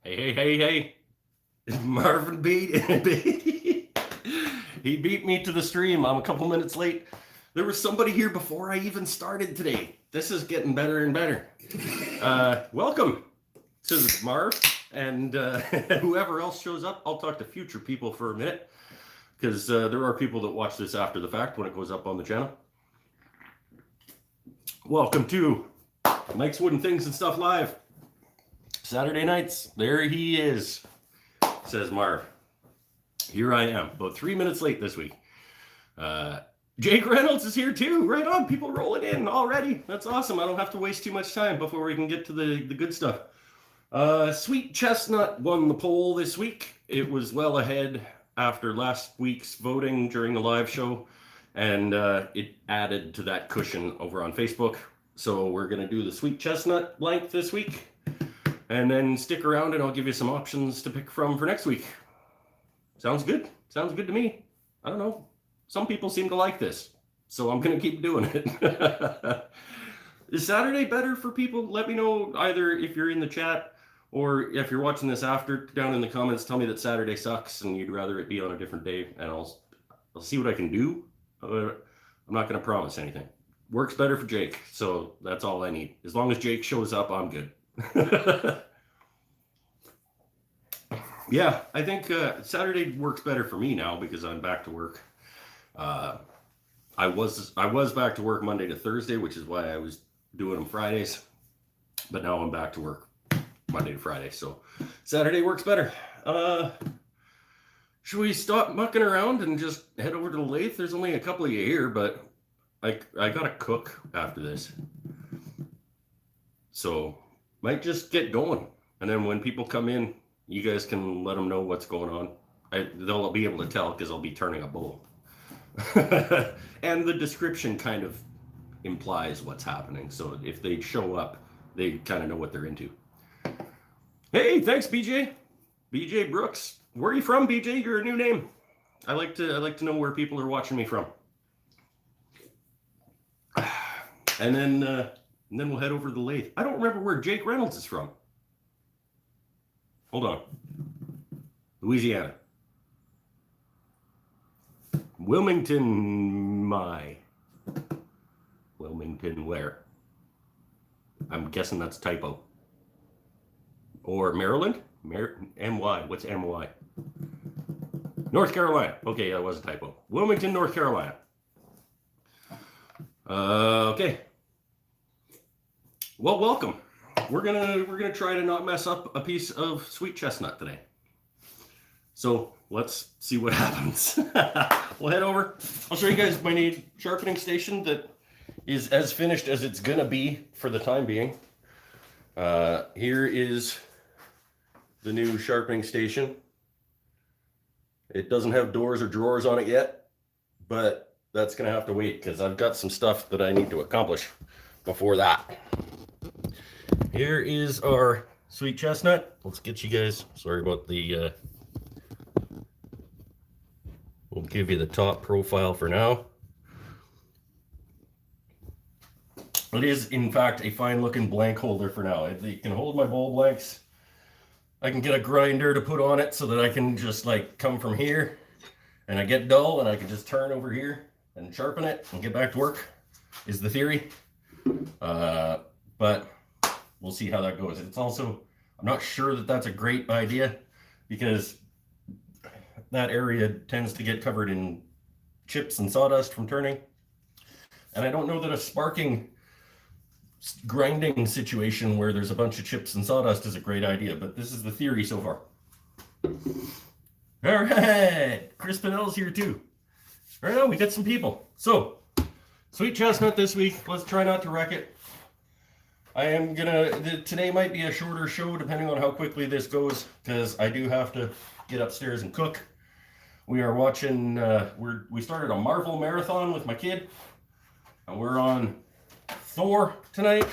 Hey. Marvin beat he beat me to the stream. I'm a couple minutes late. There was somebody here before I even started today. This is getting better and better. Welcome to Marv and whoever else shows up. I'll talk to future people for a minute because there are people that watch this after the fact when it goes up on the channel. Welcome to Mike's Wooden Things and Stuff Live. Saturday nights. There he is, says Marv. Here I am, about 3 minutes late this week. Jake Reynolds is here too. Right on, people rolling in already. That's awesome. I don't have to waste too much time before we can get to the good stuff. Sweet Chestnut won the poll this week. It was well ahead after last week's voting during the live show, and it added to that cushion over on Facebook. So we're going to do the Sweet Chestnut length this week, and then stick around and I'll give you some options to pick from for next week. Sounds good? Sounds good to me. I don't know. Some people seem to like this, so I'm going to keep doing it. Is Saturday better for people? Let me know either if you're in the chat or if you're watching this after, down in the comments, tell me that Saturday sucks and you'd rather it be on a different day, and I'll see what I can do. I'm not going to promise anything. Works better for Jake, so that's all I need. As long as Jake shows up, I'm good. Yeah, I think Saturday works better for me now because I'm back to work. I was back to work Monday to Thursday, which is why I was doing them Fridays, but now I'm back to work Monday to Friday, so Saturday works better. Should we stop mucking around and just head over to the lathe? There's only a couple of you here, but I gotta cook after this, so might just get going, and then when people come in, you guys can let them know what's going on. They'll be able to tell because I'll be turning a bowl. And the description kind of implies what's happening. So if they show up, they kind of know what they're into. Hey, thanks, BJ. BJ Brooks. Where are you from, BJ? You're a new name. I like to know where people are watching me from. And then we'll head over to the lathe. I don't remember where Jake Reynolds is from. Hold on. Louisiana. Wilmington, Wilmington where? I'm guessing that's a typo. Or Maryland? MY. What's MY? North Carolina. Okay, that was a typo. Wilmington, North Carolina. Okay. Well, welcome. We're gonna try to not mess up a piece of sweet chestnut today. So let's see what happens. We'll head over. I'll show you guys my new sharpening station that is as finished as it's gonna be for the time being. Here is the new sharpening station. It doesn't have doors or drawers on it yet, but that's gonna have to wait because I've got some stuff that I need to accomplish before that. Here is our sweet chestnut. Let's get you guys, sorry about the, we'll give you the top profile for now. It is, in fact, a fine looking blank holder for now. It can hold my bowl blanks. I can get a grinder to put on it so that I can just like come from here and I get dull and I can just turn over here and sharpen it and get back to work, is the theory. But we'll see how that goes. It's also, I'm not sure that that's a great idea because that area tends to get covered in chips and sawdust from turning. And I don't know that a sparking grinding situation where there's a bunch of chips and sawdust is a great idea, but this is the theory so far. All right, Chris Pinnell's here too. All right, we got some people. So, sweet chestnut this week. Let's try not to wreck it. I am gonna, today might be a shorter show depending on how quickly this goes because I do have to get upstairs and cook. We are watching, we started a Marvel marathon with my kid and we're on Thor tonight.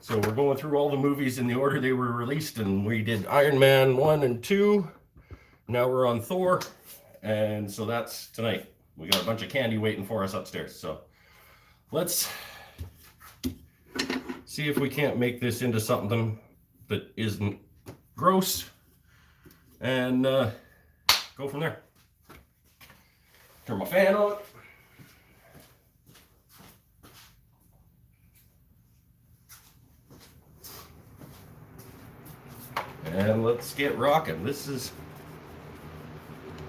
So we're going through all the movies in the order they were released, and we did Iron Man 1 and 2. Now we're on Thor, and so that's tonight. We got a bunch of candy waiting for us upstairs. So let's See if we can't make this into something that isn't gross, and go from there. Turn my fan on. And let's get rocking. This is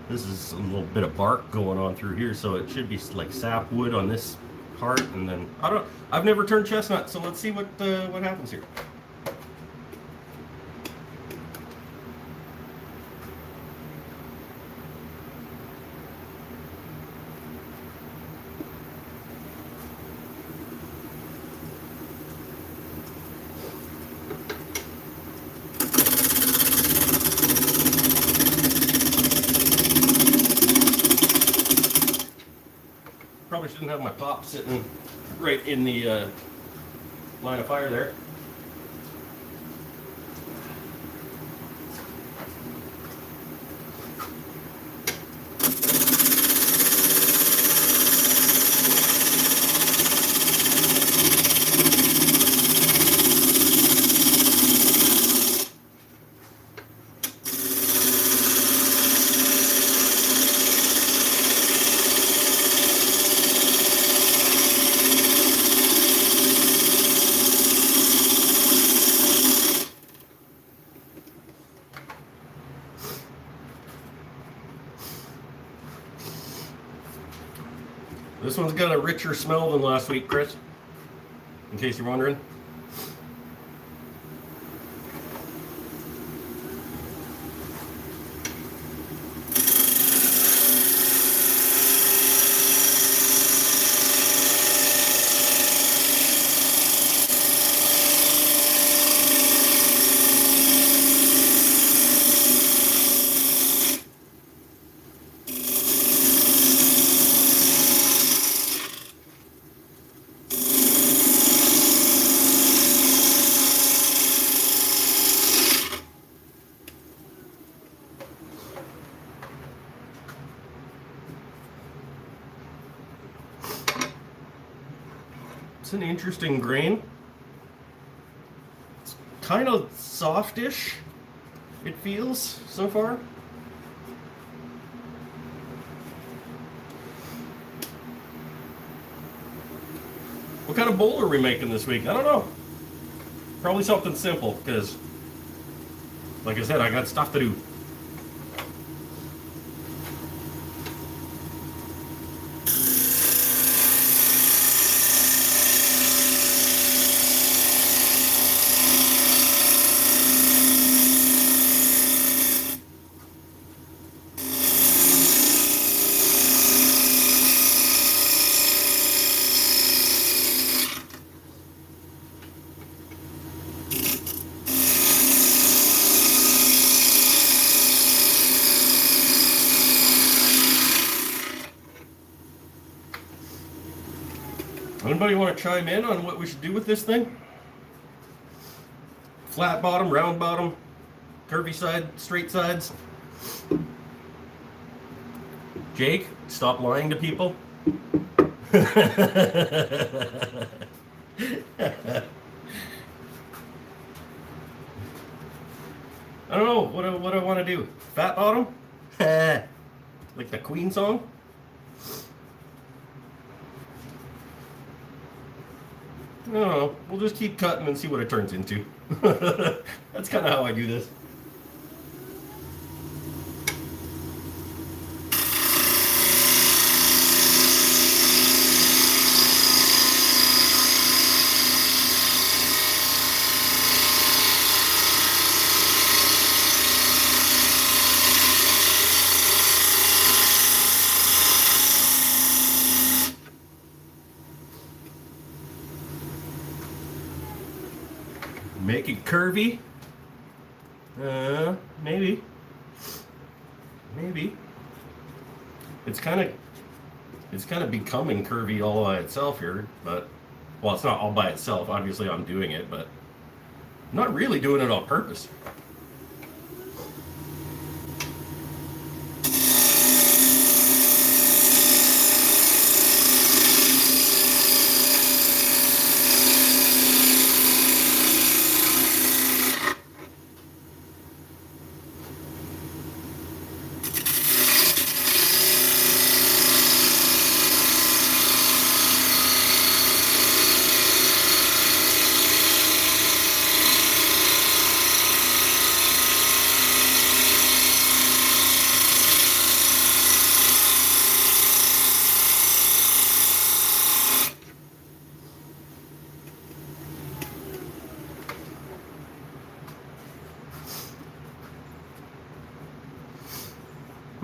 a little bit of bark going on through here, so it should be like sapwood on this part, and then I've never turned chestnut, so let's see what happens here. Probably shouldn't have my pop sitting right in the line of fire there. This one's got a richer smell than last week, Chris, in case you're wondering. It's an interesting grain. It's kind of softish, it feels so far. What kind of bowl are we making this week? I don't know. Probably something simple, because, like I said, I got stuff to do. Anybody want to chime in on what we should do with this thing? Flat bottom, round bottom, curvy side, straight sides? Jake, stop lying to people. I don't know what I want to do. Fat bottom? Like the Queen song? I don't know. We'll just keep cutting and see what it turns into. That's kind of how I do this. Make it curvy? Maybe. Maybe. It's kind of becoming curvy all by itself here, but, well, it's not all by itself. Obviously, I'm doing it, but I'm not really doing it on purpose.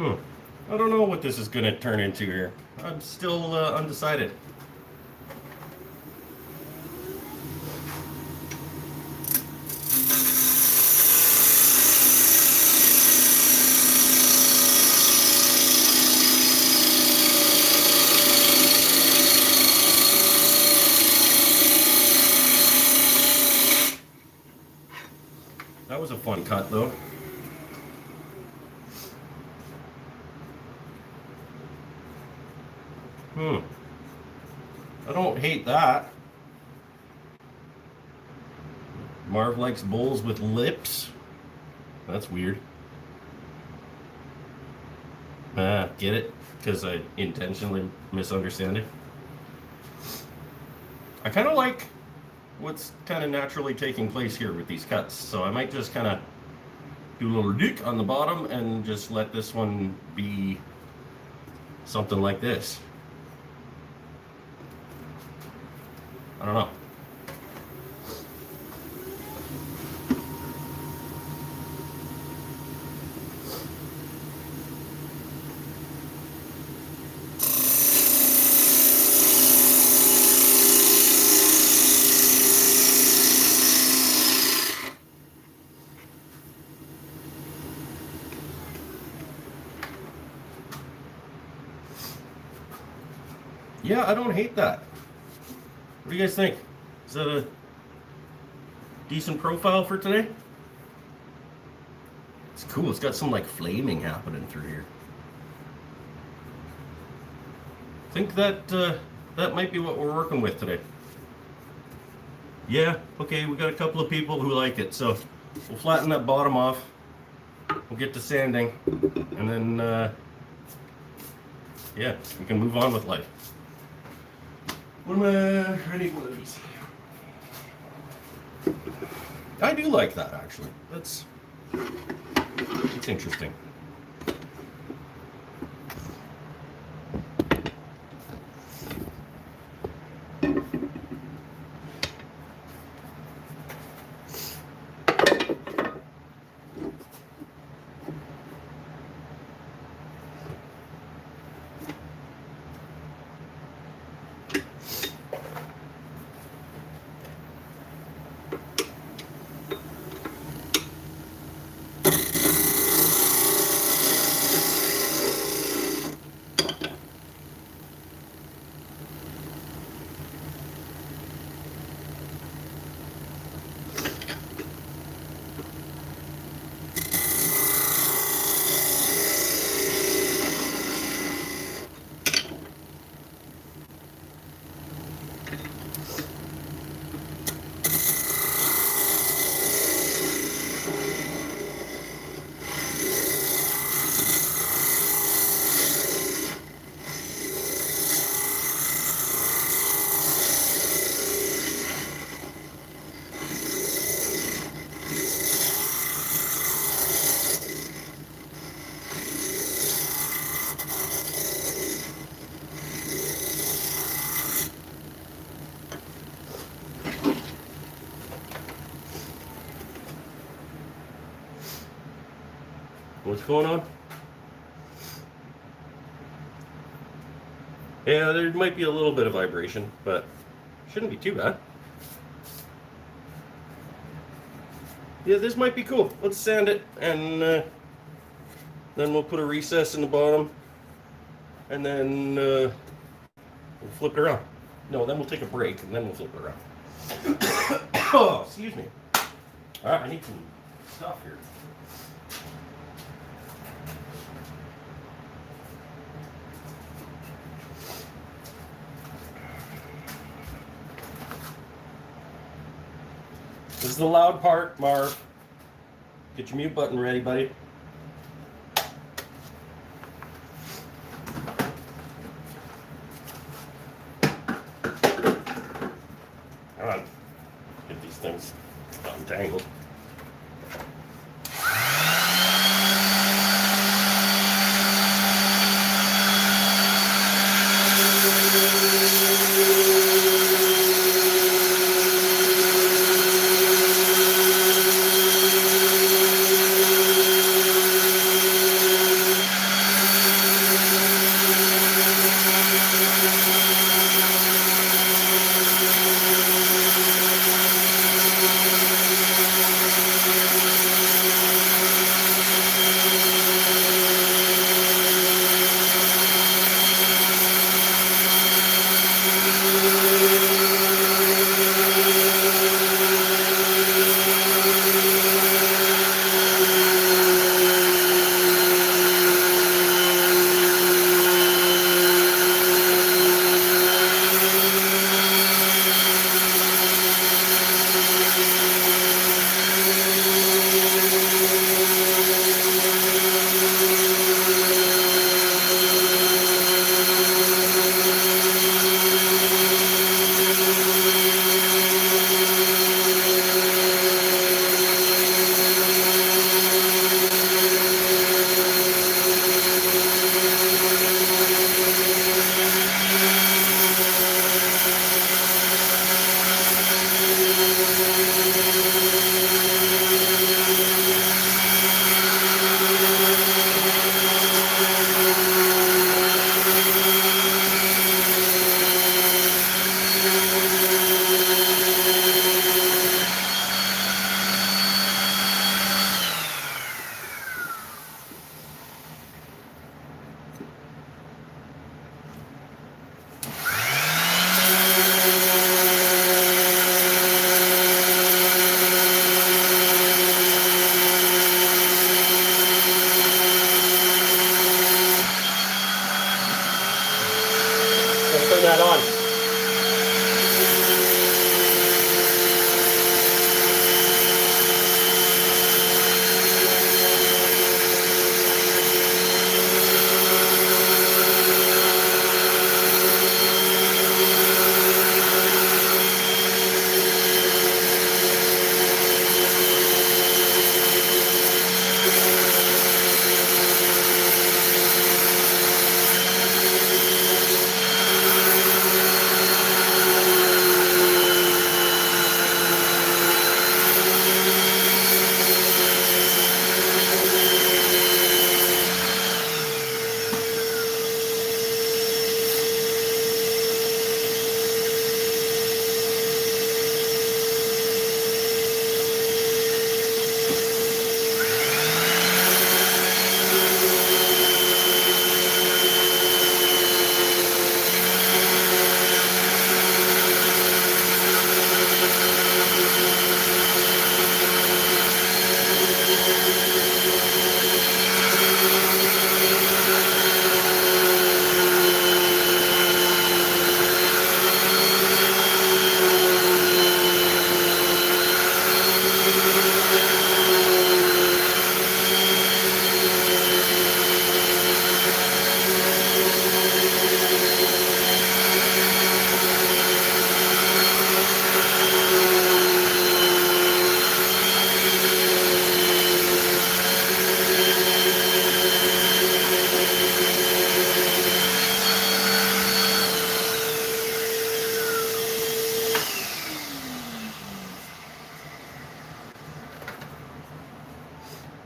I don't know what this is going to turn into here. I'm still undecided. That was a fun cut, though. I don't hate that. Marv likes bowls with lips. That's weird. Get it? Because I intentionally misunderstand it. I kind of like what's kind of naturally taking place here with these cuts. So I might just kind of do a little dick on the bottom and just let this one be something like this. I don't know. Yeah, I don't hate that. What do you guys think? Is that a decent profile for today? It's cool. It's got some like flaming happening through here. I think that that might be what we're working with today. Yeah, okay, we got a couple of people who like it, so we'll flatten that bottom off. We'll get to sanding, and then yeah, we can move on with life. What am I need one of these? I do like that, actually. It's interesting. What's going on? Yeah, there might be a little bit of vibration, but shouldn't be too bad. Yeah, this might be cool. Let's sand it, and then we'll put a recess in the bottom, and then we'll flip it around. No, then we'll take a break, and then we'll flip it around. Oh, excuse me. All right, I need some stuff here. This is the loud part, Marv. Get your mute button ready, buddy. Come on. Get these things untangled.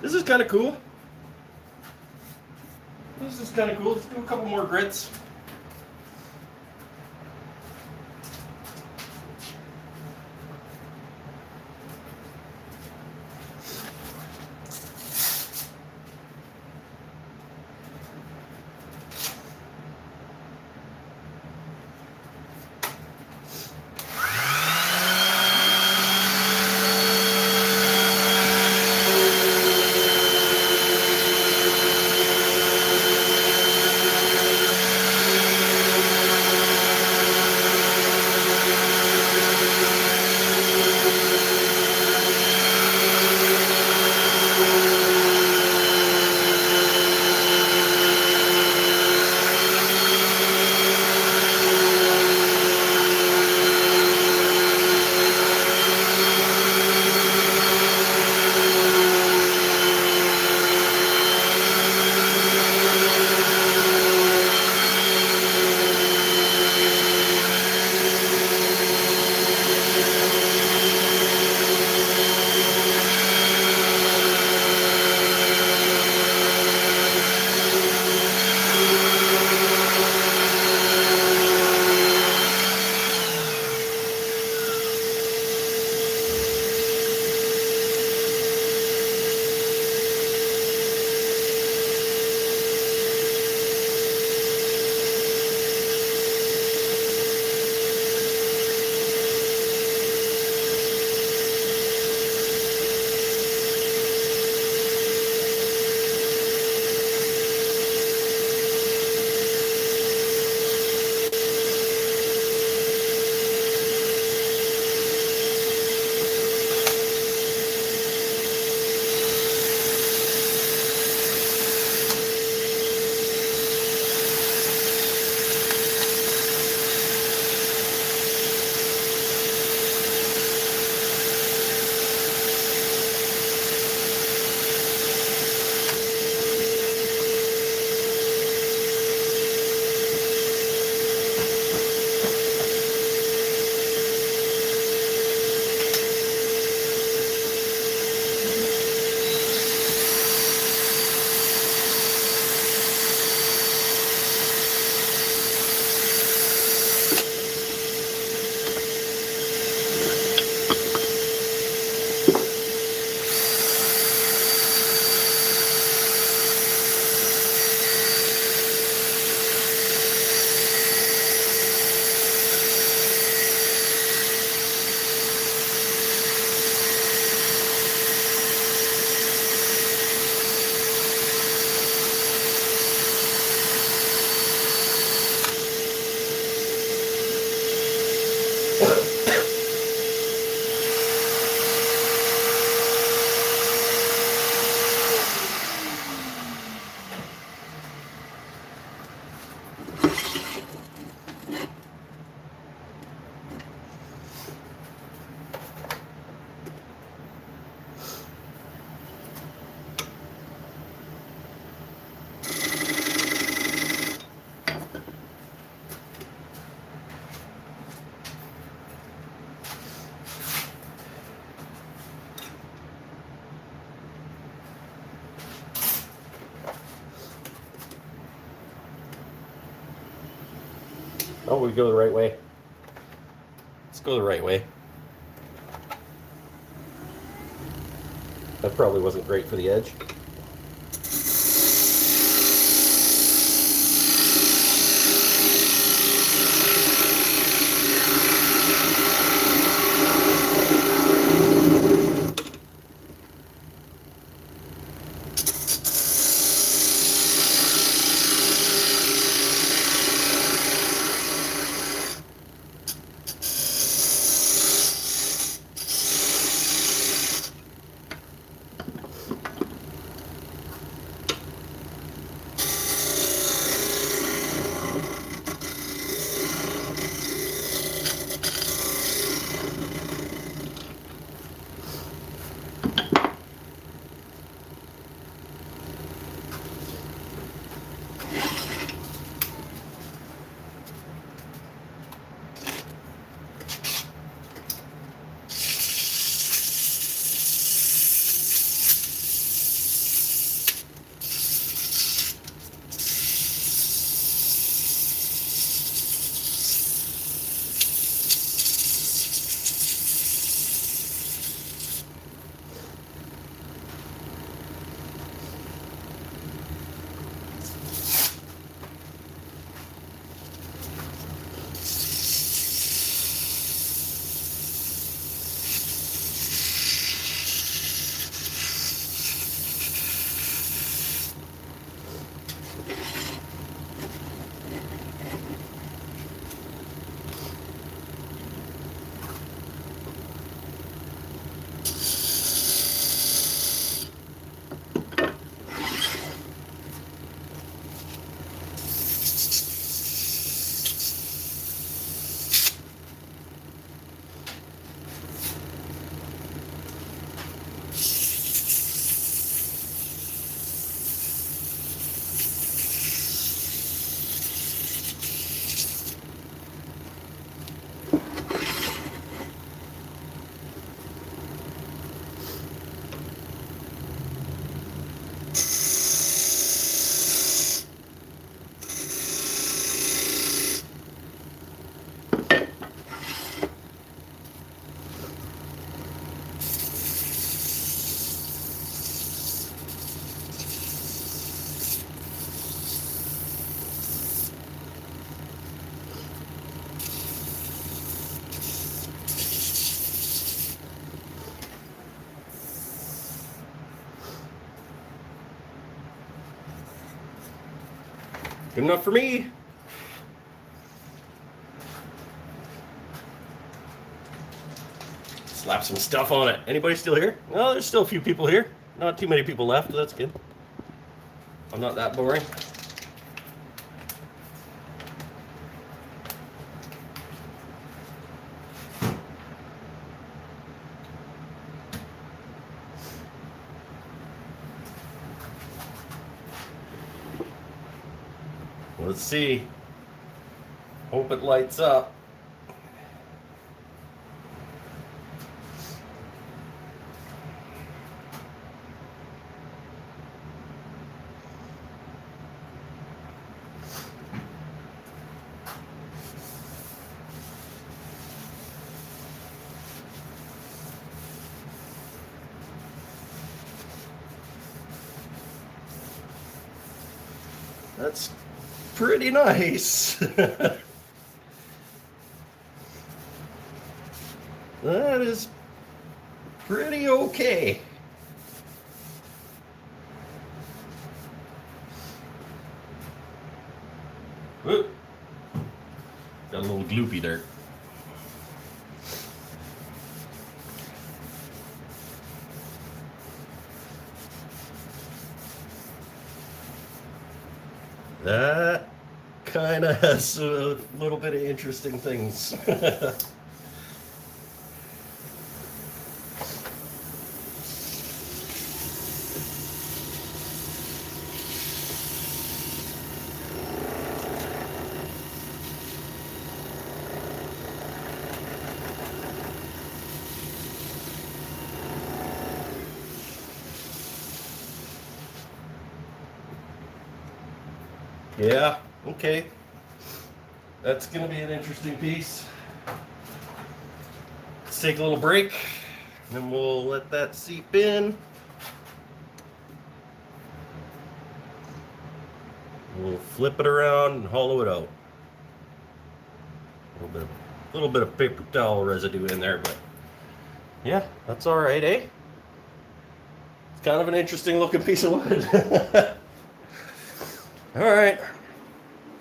This is kind of cool. This is kind of cool. Let's do a couple more grits. Oh, we go the right way. Let's go the right way. That probably wasn't great for the edge. Good enough for me. Slap some stuff on it. Anybody still here? Well, there's still a few people here. Not too many people left. That's good. I'm not that boring. Let's see. Hope it lights up. That's pretty nice. That is pretty okay. Whoop. Got a little gloopy there. That kind of has a little bit of interesting things. Yeah, okay. That's going to be an interesting piece. Let's take a little break, and then we'll let that seep in. We'll flip it around and hollow it out. A little bit of paper towel residue in there, but yeah, that's all right, eh? It's kind of an interesting looking piece of wood. All right,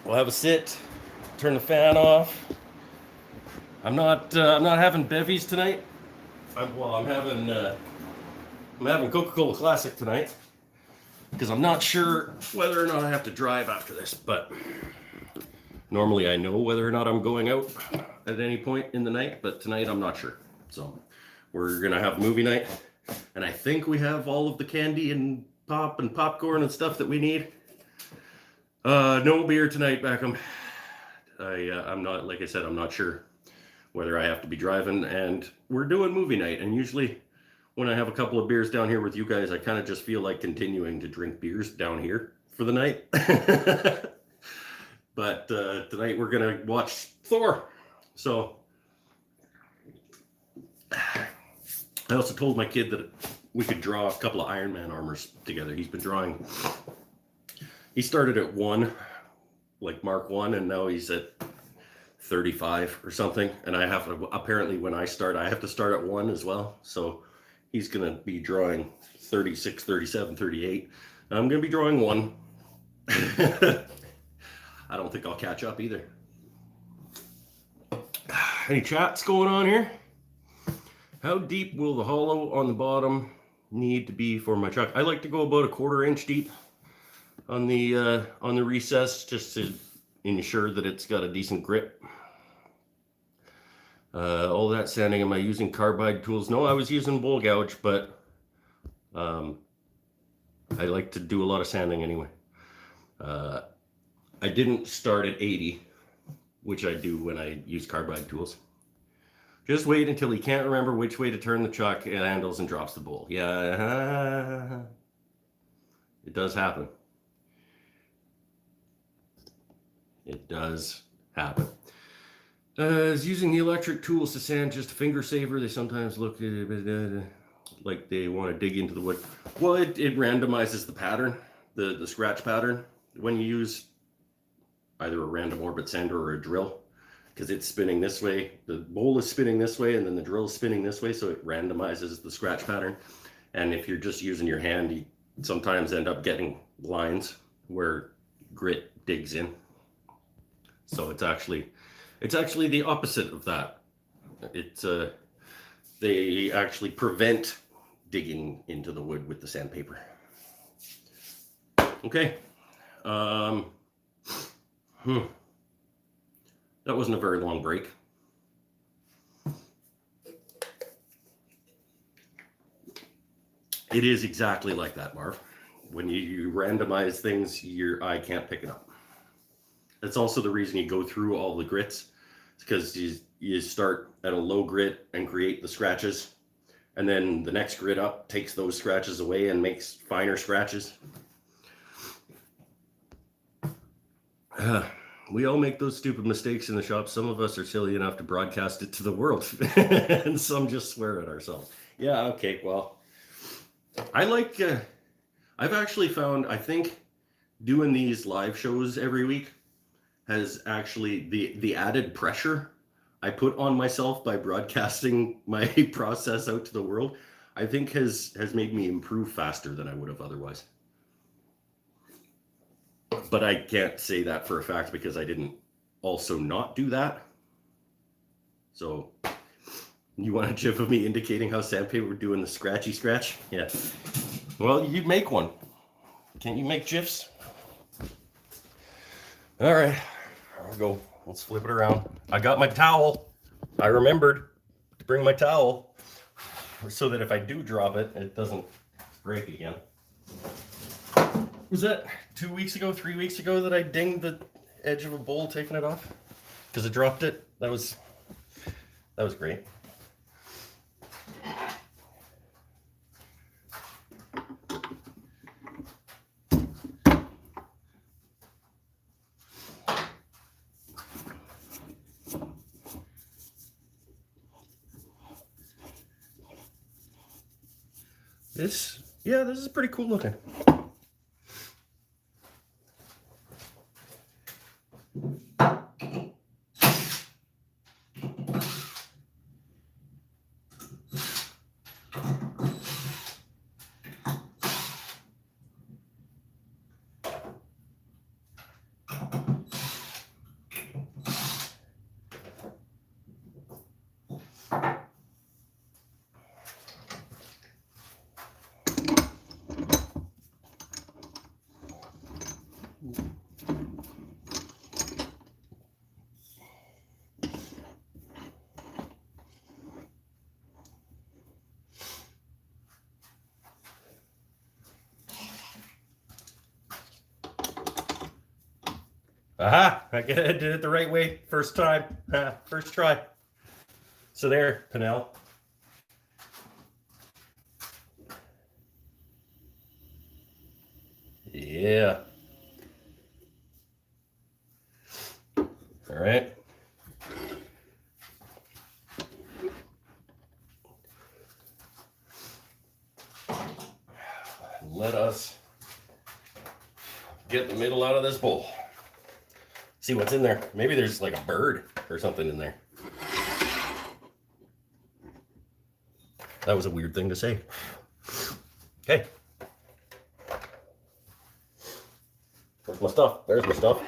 we'll have a sit. Turn the fan off. I'm not having bevies tonight. I'm having Coca-Cola Classic tonight because I'm not sure whether or not I have to drive after this. But normally I know whether or not I'm going out at any point in the night. But tonight I'm not sure. So we're gonna have movie night, and I think we have all of the candy and pop and popcorn and stuff that we need. No beer tonight, Beckham. I'm not, like I said, I'm not sure whether I have to be driving, and we're doing movie night. And usually when I have a couple of beers down here with you guys, I kind of just feel like continuing to drink beers down here for the night. But tonight we're going to watch Thor. So I also told my kid that we could draw a couple of Iron Man armors together. He's been drawing. He started at 1, like Mark 1, and now he's at 35 or something. And I have to, apparently when I start, I have to start at 1 as well. So he's going to be drawing 36, 37, 38. I'm going to be drawing 1. I don't think I'll catch up either. Any chats going on here? How deep will the hollow on the bottom need to be for my chuck? I like to go about a 1/4 inch deep on the recess, just to ensure that it's got a decent grip. All that sanding, am I using carbide tools? No, I was using bowl gouge, but I like to do a lot of sanding anyway. I didn't start at 80, which I do when I use carbide tools. Just wait until he can't remember which way to turn the chuck handles and drops the bowl. Yeah, it does happen. It does happen. Is using the electric tools to sand just a finger saver? They sometimes look like they want to dig into the wood. Well, it randomizes the pattern, the scratch pattern, when you use either a random orbit sander or a drill, because it's spinning this way, the bowl is spinning this way, and then the drill is spinning this way, so it randomizes the scratch pattern. And if you're just using your hand, you sometimes end up getting lines where grit digs in. So it's actually the opposite of that. It's they actually prevent digging into the wood with the sandpaper. Okay. That wasn't a very long break. It is exactly like that, Marv. When you randomize things, your eye can't pick it up. That's also the reason you go through all the grits. It's because you start at a low grit and create the scratches. And then the next grit up takes those scratches away and makes finer scratches. We all make those stupid mistakes in the shop. Some of us are silly enough to broadcast it to the world. And some just swear at ourselves. Yeah, okay, well. I like, I've actually found, I think, doing these live shows every week has actually, the added pressure I put on myself by broadcasting my process out to the world, I think has made me improve faster than I would have otherwise. But I can't say that for a fact because I didn't also not do that. So, you want a gif of me indicating how sandpaper doing the scratchy scratch? Yeah. Well, you make one. Can't you make gifs? All right. I'll go. Let's flip it around. I got my towel. I remembered to bring my towel so that if I do drop it, it doesn't break again. Was that 2 weeks ago, 3 weeks ago that I dinged the edge of a bowl taking it off? Because I dropped it. That was great. This is pretty cool looking. Aha! I did it the right way first time. First try. So there, Pinnell. Yeah. All right. Let us get the middle out of this bowl. See what's in there. Maybe there's like a bird or something in there. That was a weird thing to say. Okay. Where's my stuff? There's my stuff.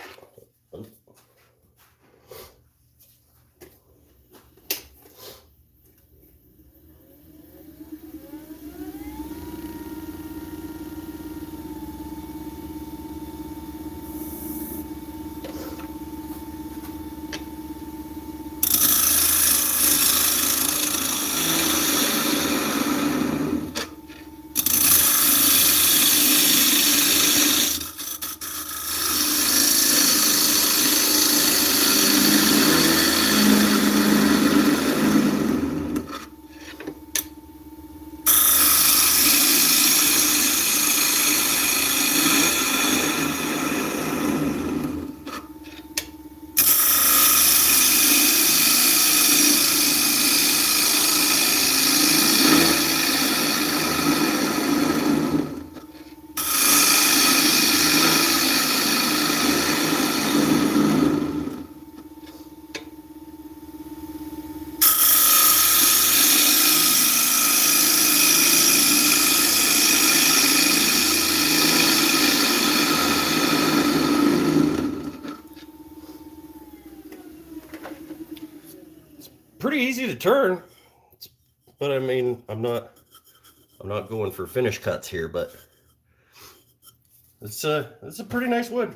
to turn, but I mean, I'm not going for finish cuts here, but it's a pretty nice wood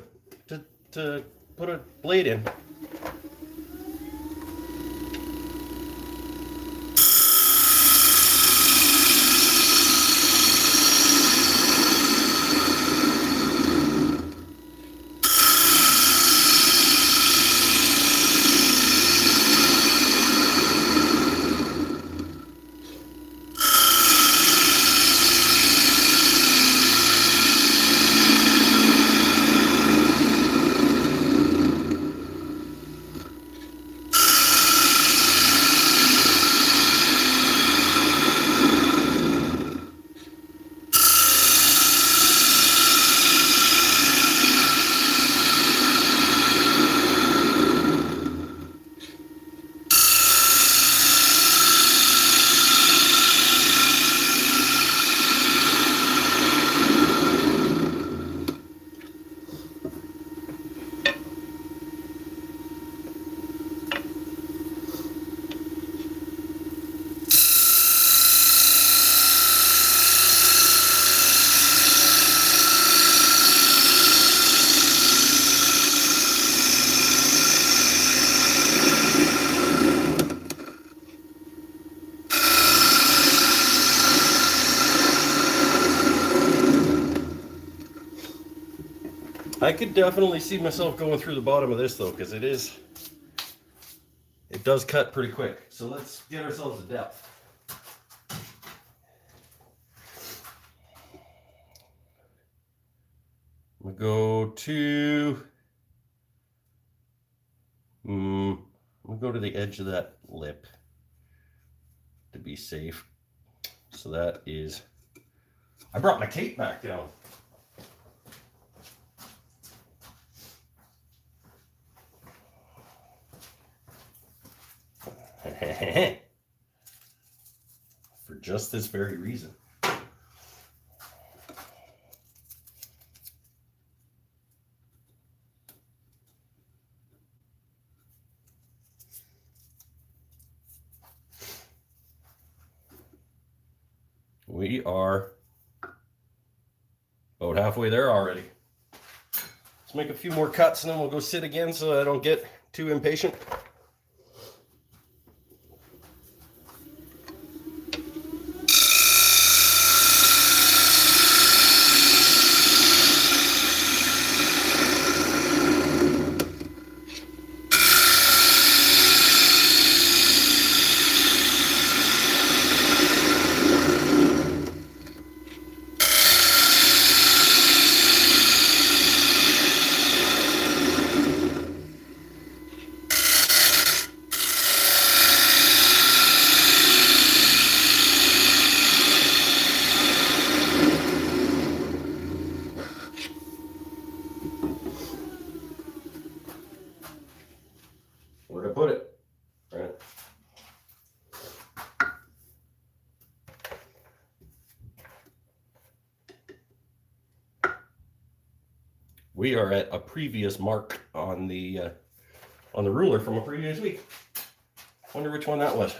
to put a blade in. I could definitely see myself going through the bottom of this though, because it does cut pretty quick. So let's get ourselves a depth. I'm gonna go to the edge of that lip to be safe. So that is, I brought my tape back down. For just this very reason. We are about halfway there already. Let's make a few more cuts and then we'll go sit again so I don't get too impatient. Where'd I put it? Right. We are at a previous mark on the ruler from a previous week. Wonder which one that was.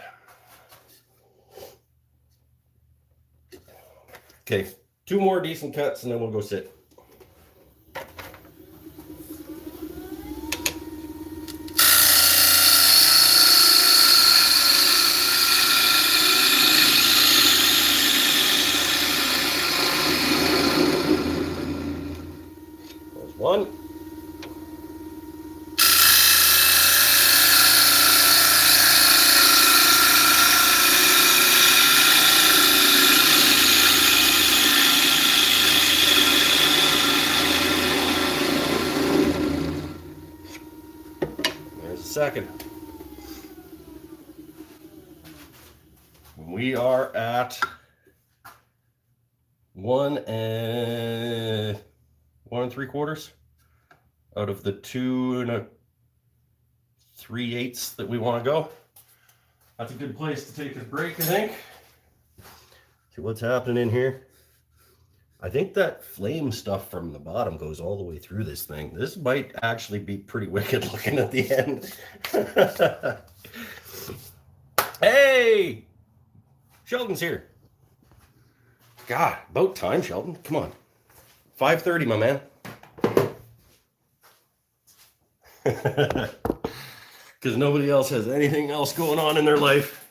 Okay, 2 more decent cuts and then we'll go sit. There's one. Second. We are at 1 3/4 out of the 2 3/8 that we want to go. That's a good place to take a break, I think. See what's happening in here. I think that flame stuff from the bottom goes all the way through this thing. This might actually be pretty wicked looking at the end. Hey! Sheldon's here. God, about time, Sheldon. Come on. 5:30, my man. Because nobody else has anything else going on in their life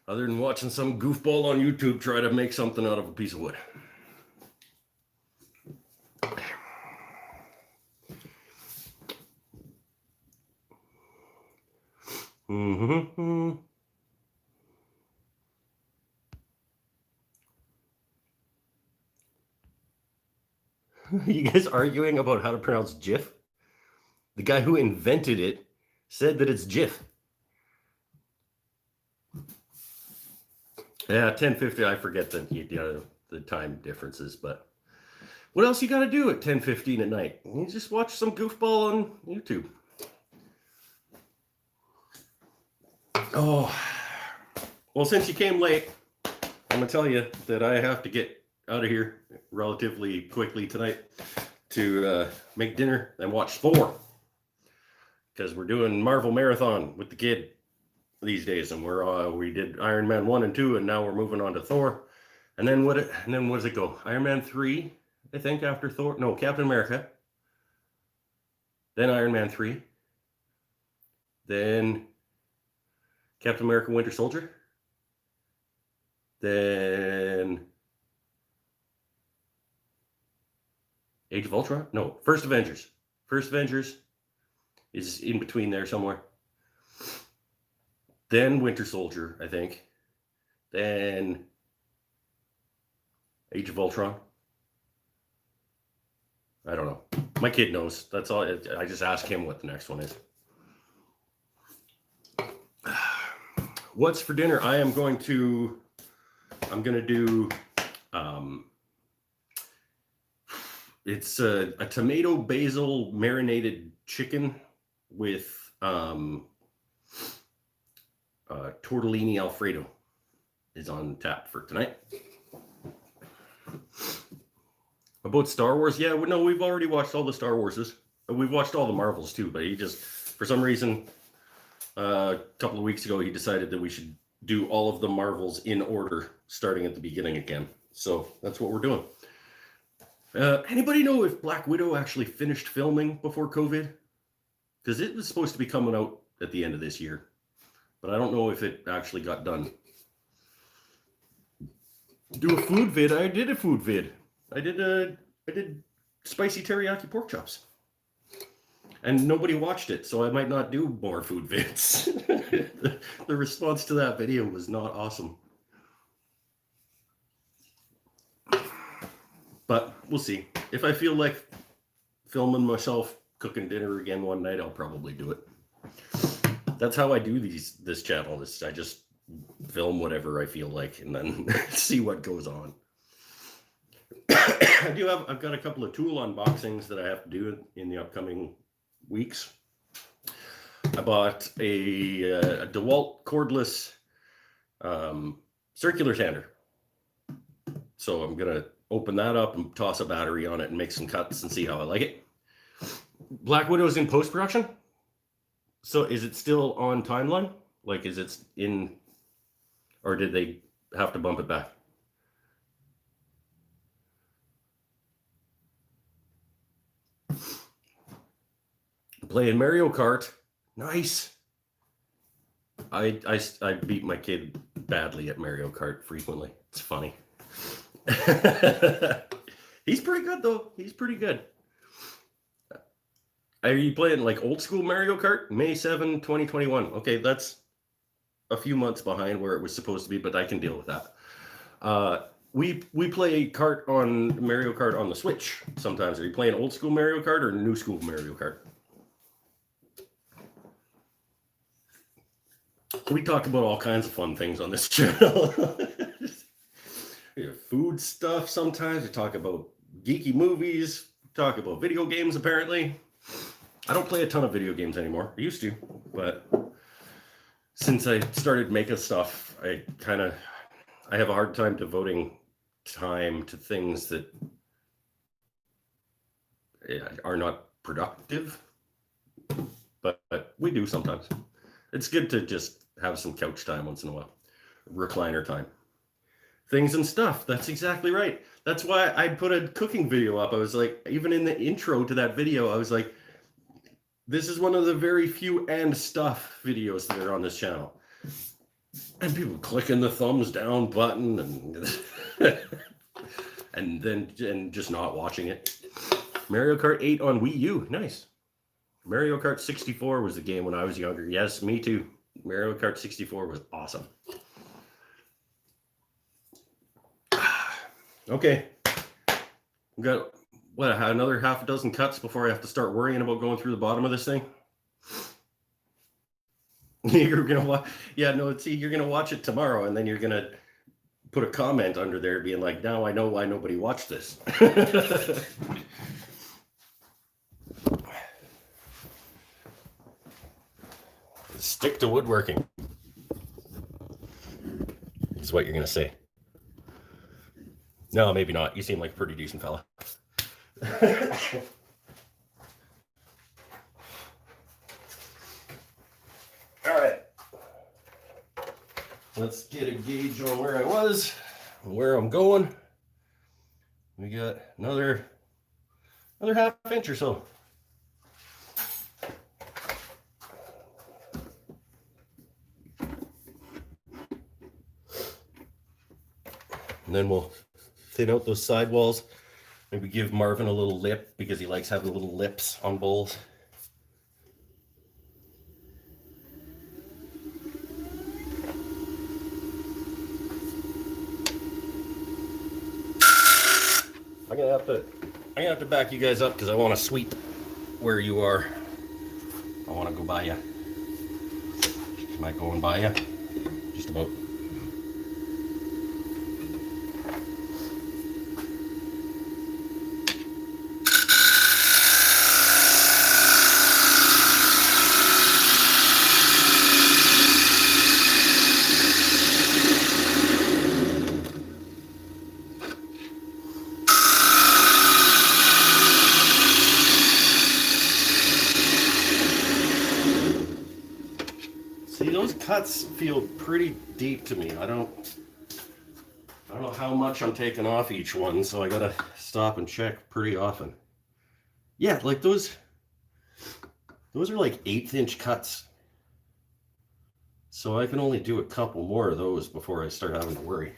other than watching some goofball on YouTube try to make something out of a piece of wood. Mm-hmm. You guys arguing about how to pronounce GIF? The guy who invented it said that it's GIF. Yeah, 10:50. I forget the time differences, but what else you got to do at 10:15 at night? You just watch some goofball on YouTube. Oh, well, since you came late, I'm gonna tell you that I have to get out of here relatively quickly tonight to make dinner and watch Thor, because we're doing Marvel Marathon with the kid these days, and we did Iron Man 1 and 2, and now we're moving on to Thor. And then what does it go? Iron Man 3, I think, after Thor. No, Captain America. Then Iron Man 3. Then Captain America Winter Soldier. Then Age of Ultron? No, First Avengers. First Avengers is in between there somewhere. Then Winter Soldier, I think. Then Age of Ultron. I don't know. My kid knows. That's all. I just ask him what the next one is. What's for dinner? I'm going to do, it's a tomato basil marinated chicken with tortellini Alfredo is on tap for tonight. About Star Wars, yeah, no, we've already watched all the Star Warses. We've watched all the Marvels too, but he just, for some reason, a couple of weeks ago, he decided that we should do all of the Marvels in order, starting at the beginning again. So that's what we're doing. Anybody know if Black Widow actually finished filming before COVID? Because it was supposed to be coming out at the end of this year, but I don't know if it actually got done. Do a food vid. I did a food vid. I did spicy teriyaki pork chops, and nobody watched it, so I might not do more food vids. The response to that video was not awesome, but we'll see. If I feel like filming myself cooking dinner again one night, I'll probably do it. That's how I do this channel. I just film whatever I feel like and then see what goes on. I've got a couple of tool unboxings that I have to do in the upcoming weeks. I bought a DeWalt cordless circular sander. So I'm going to open that up and toss a battery on it and make some cuts and see how I like it. Black Widow's in post-production. So is it still on timeline? Like, is it in, or did they have to bump it back? Playing Mario Kart. Nice. I beat my kid badly at Mario Kart frequently. It's funny. He's pretty good, though. He's pretty good. Are you playing like old school Mario Kart? May 7, 2021. Okay, that's a few months behind where it was supposed to be, but I can deal with that. We play Mario Kart on the Switch sometimes. Are you playing old school Mario Kart or new school Mario Kart? We talk about all kinds of fun things on this channel. Food stuff sometimes. We talk about geeky movies. We talk about video games, apparently. I don't play a ton of video games anymore. I used to, but since I started making stuff, I have a hard time devoting time to things that are not productive, but we do sometimes. It's good to just have some couch time once in a while. Recliner time. Things and stuff. That's exactly right. That's why I put a cooking video up. I was like, even in the intro to that video, I was like, this is one of the very few and stuff videos that are on this channel. And people clicking the thumbs down button and just not watching it. Mario Kart 8 on Wii U. Nice. Mario Kart 64 was the game when I was younger. Yes, me too. Mario Kart 64 was awesome. Okay. We've got, another half a dozen cuts before I have to start worrying about going through the bottom of this thing? You're going to watch, you're going to watch it tomorrow, and then you're going to put a comment under there being like, now I know why nobody watched this. Stick to woodworking is what you're going to say. No, maybe not. You seem like a pretty decent fella. All right. Let's get a gauge on where I was, where I'm going. We got another half inch or so. And then we'll thin out those sidewalls. Maybe give Marvin a little lip because he likes having little lips on bowls. I'm gonna have to back you guys up because I want to sweep where you are. I want to go by you. Am I going by you? Just about. See, those cuts feel pretty deep to me. I don't know how much I'm taking off each one, so I gotta stop and check pretty often. Yeah, like those are like 1/8 inch cuts. So I can only do a couple more of those before I start having to worry.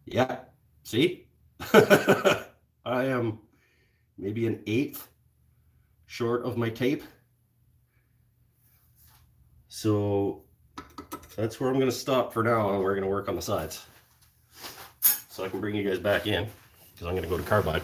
Yeah, see? I am maybe 1/8 short of my tape. So that's where I'm going to stop for now, and we're going to work on the sides. So I can bring you guys back in, because I'm going to go to carbide.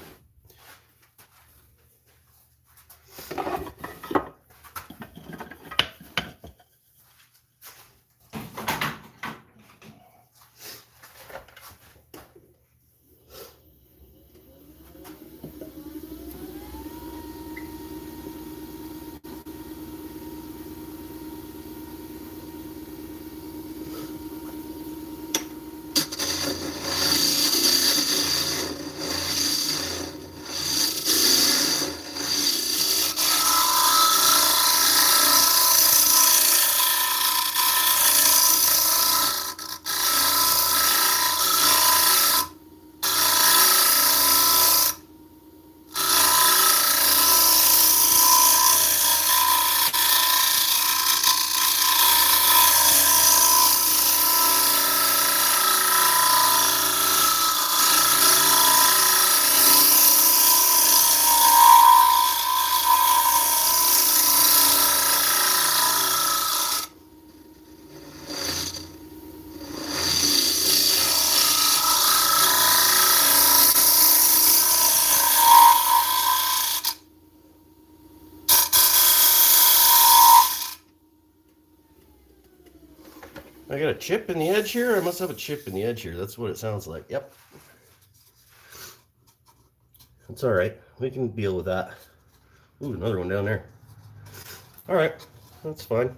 I got a chip in the edge here. I must have a chip in the edge here. That's what it sounds like. Yep. It's all right. We can deal with that. Ooh, another one down there. All right. That's fine.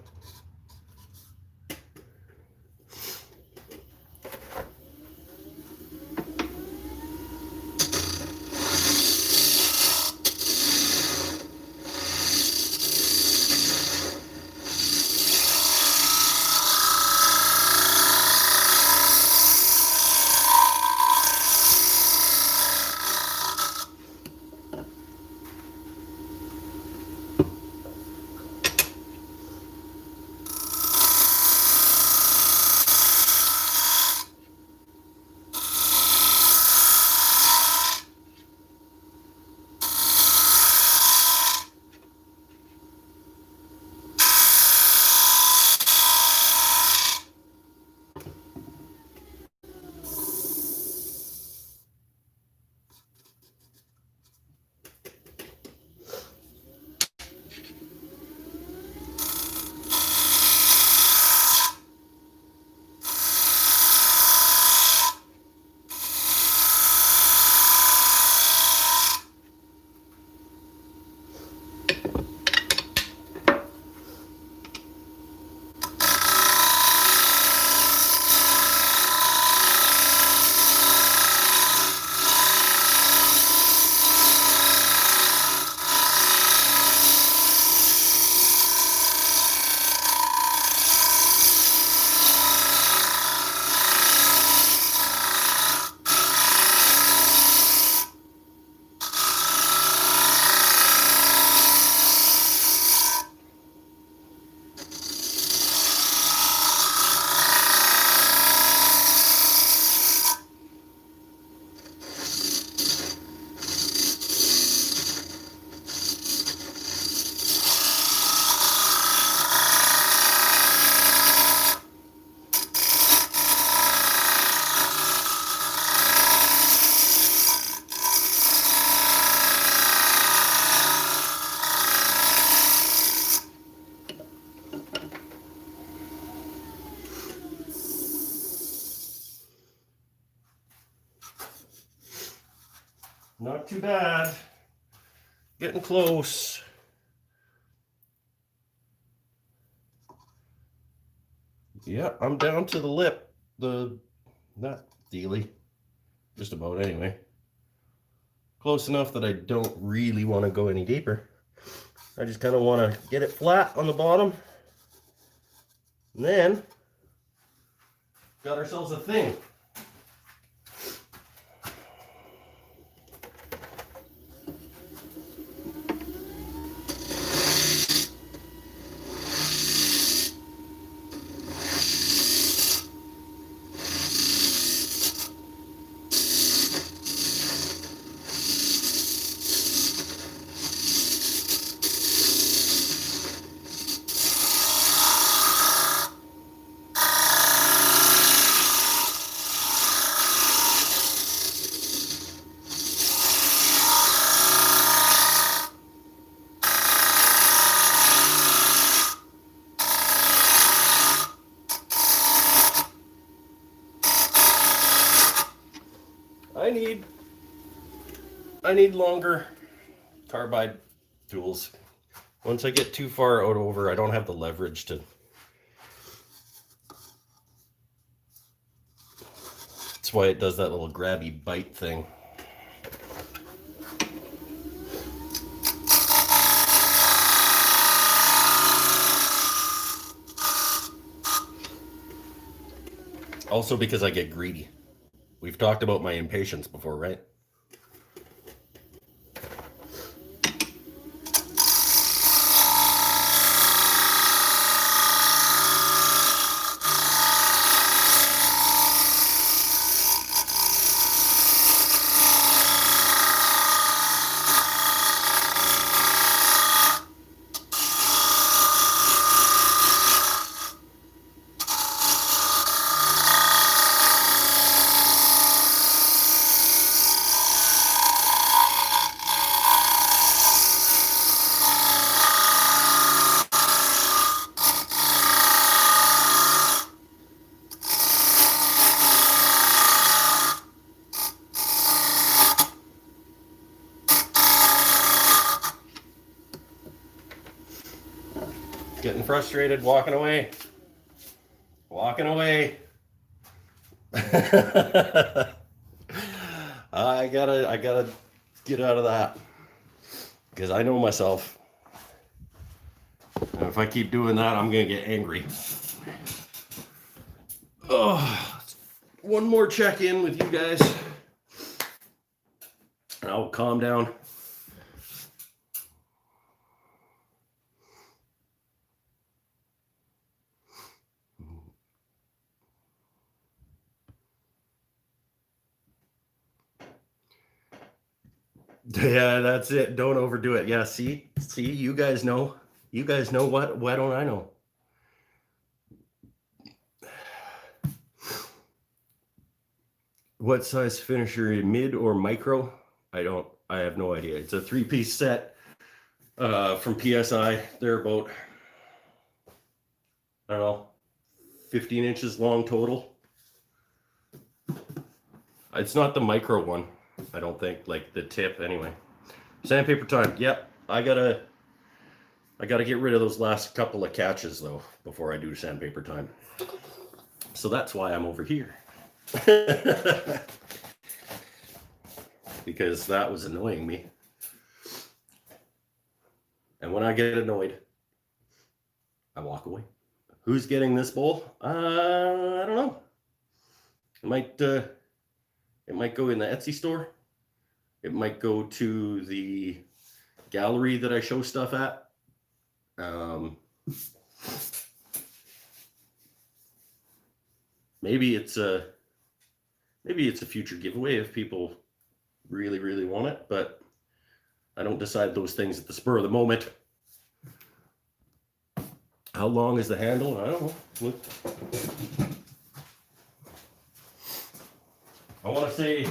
Not too bad. Getting close. Yeah, I'm down to the lip. Not dealy. Just about anyway. Close enough that I don't really want to go any deeper. I just kind of want to get it flat on the bottom. And then, got ourselves a thing. I need longer carbide tools. Once I get too far out over, I don't have the leverage to. That's why it does that little grabby bite thing. Also because I get greedy. We've talked about my impatience before, right? Getting frustrated, walking away. Walking away. I gotta get out of that. Because I know myself. And if I keep doing that, I'm gonna get angry. Oh, one more check-in with you guys. And I'll calm down. Yeah, that's it. Don't overdo it. Yeah, see, you guys know. You guys know what? Why don't I know? What size finisher? Mid or micro? I have no idea. It's a 3-piece set from PSI. They're about, I don't know, 15 inches long total. It's not the micro one, I don't think, like the tip anyway. Sandpaper time. Yep, I gotta get rid of those last couple of catches though before I do sandpaper time. So that's why I'm over here. Because that was annoying me. And when I get annoyed, I walk away. Who's getting this bowl? I don't know. It might go in the Etsy store. It might go to the gallery that I show stuff at. Maybe it's a future giveaway if people really, really want it, but I don't decide those things at the spur of the moment. How long is the handle? I don't know. Look. I want to say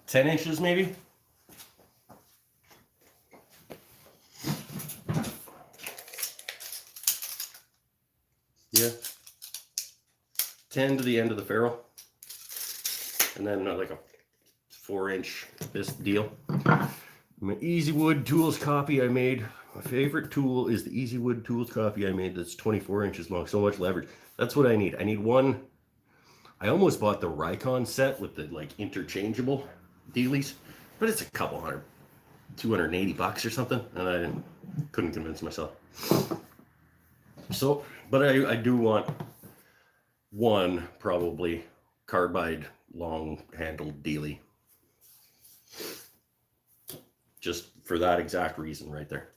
10 inches maybe. Yeah. 10 to the end of the ferrule. And then like a 4-inch this deal. My Easy Wood Tools copy I made. My favorite tool is the Easy Wood Tools copy I made that's 24 inches long. So much leverage. That's what I need. I need one. I almost bought the Rikon set with the like interchangeable dealies, but it's a couple hundred, $280 or something, and I couldn't convince myself. So, but I do want one probably carbide long handled dealie. Just for that exact reason right there.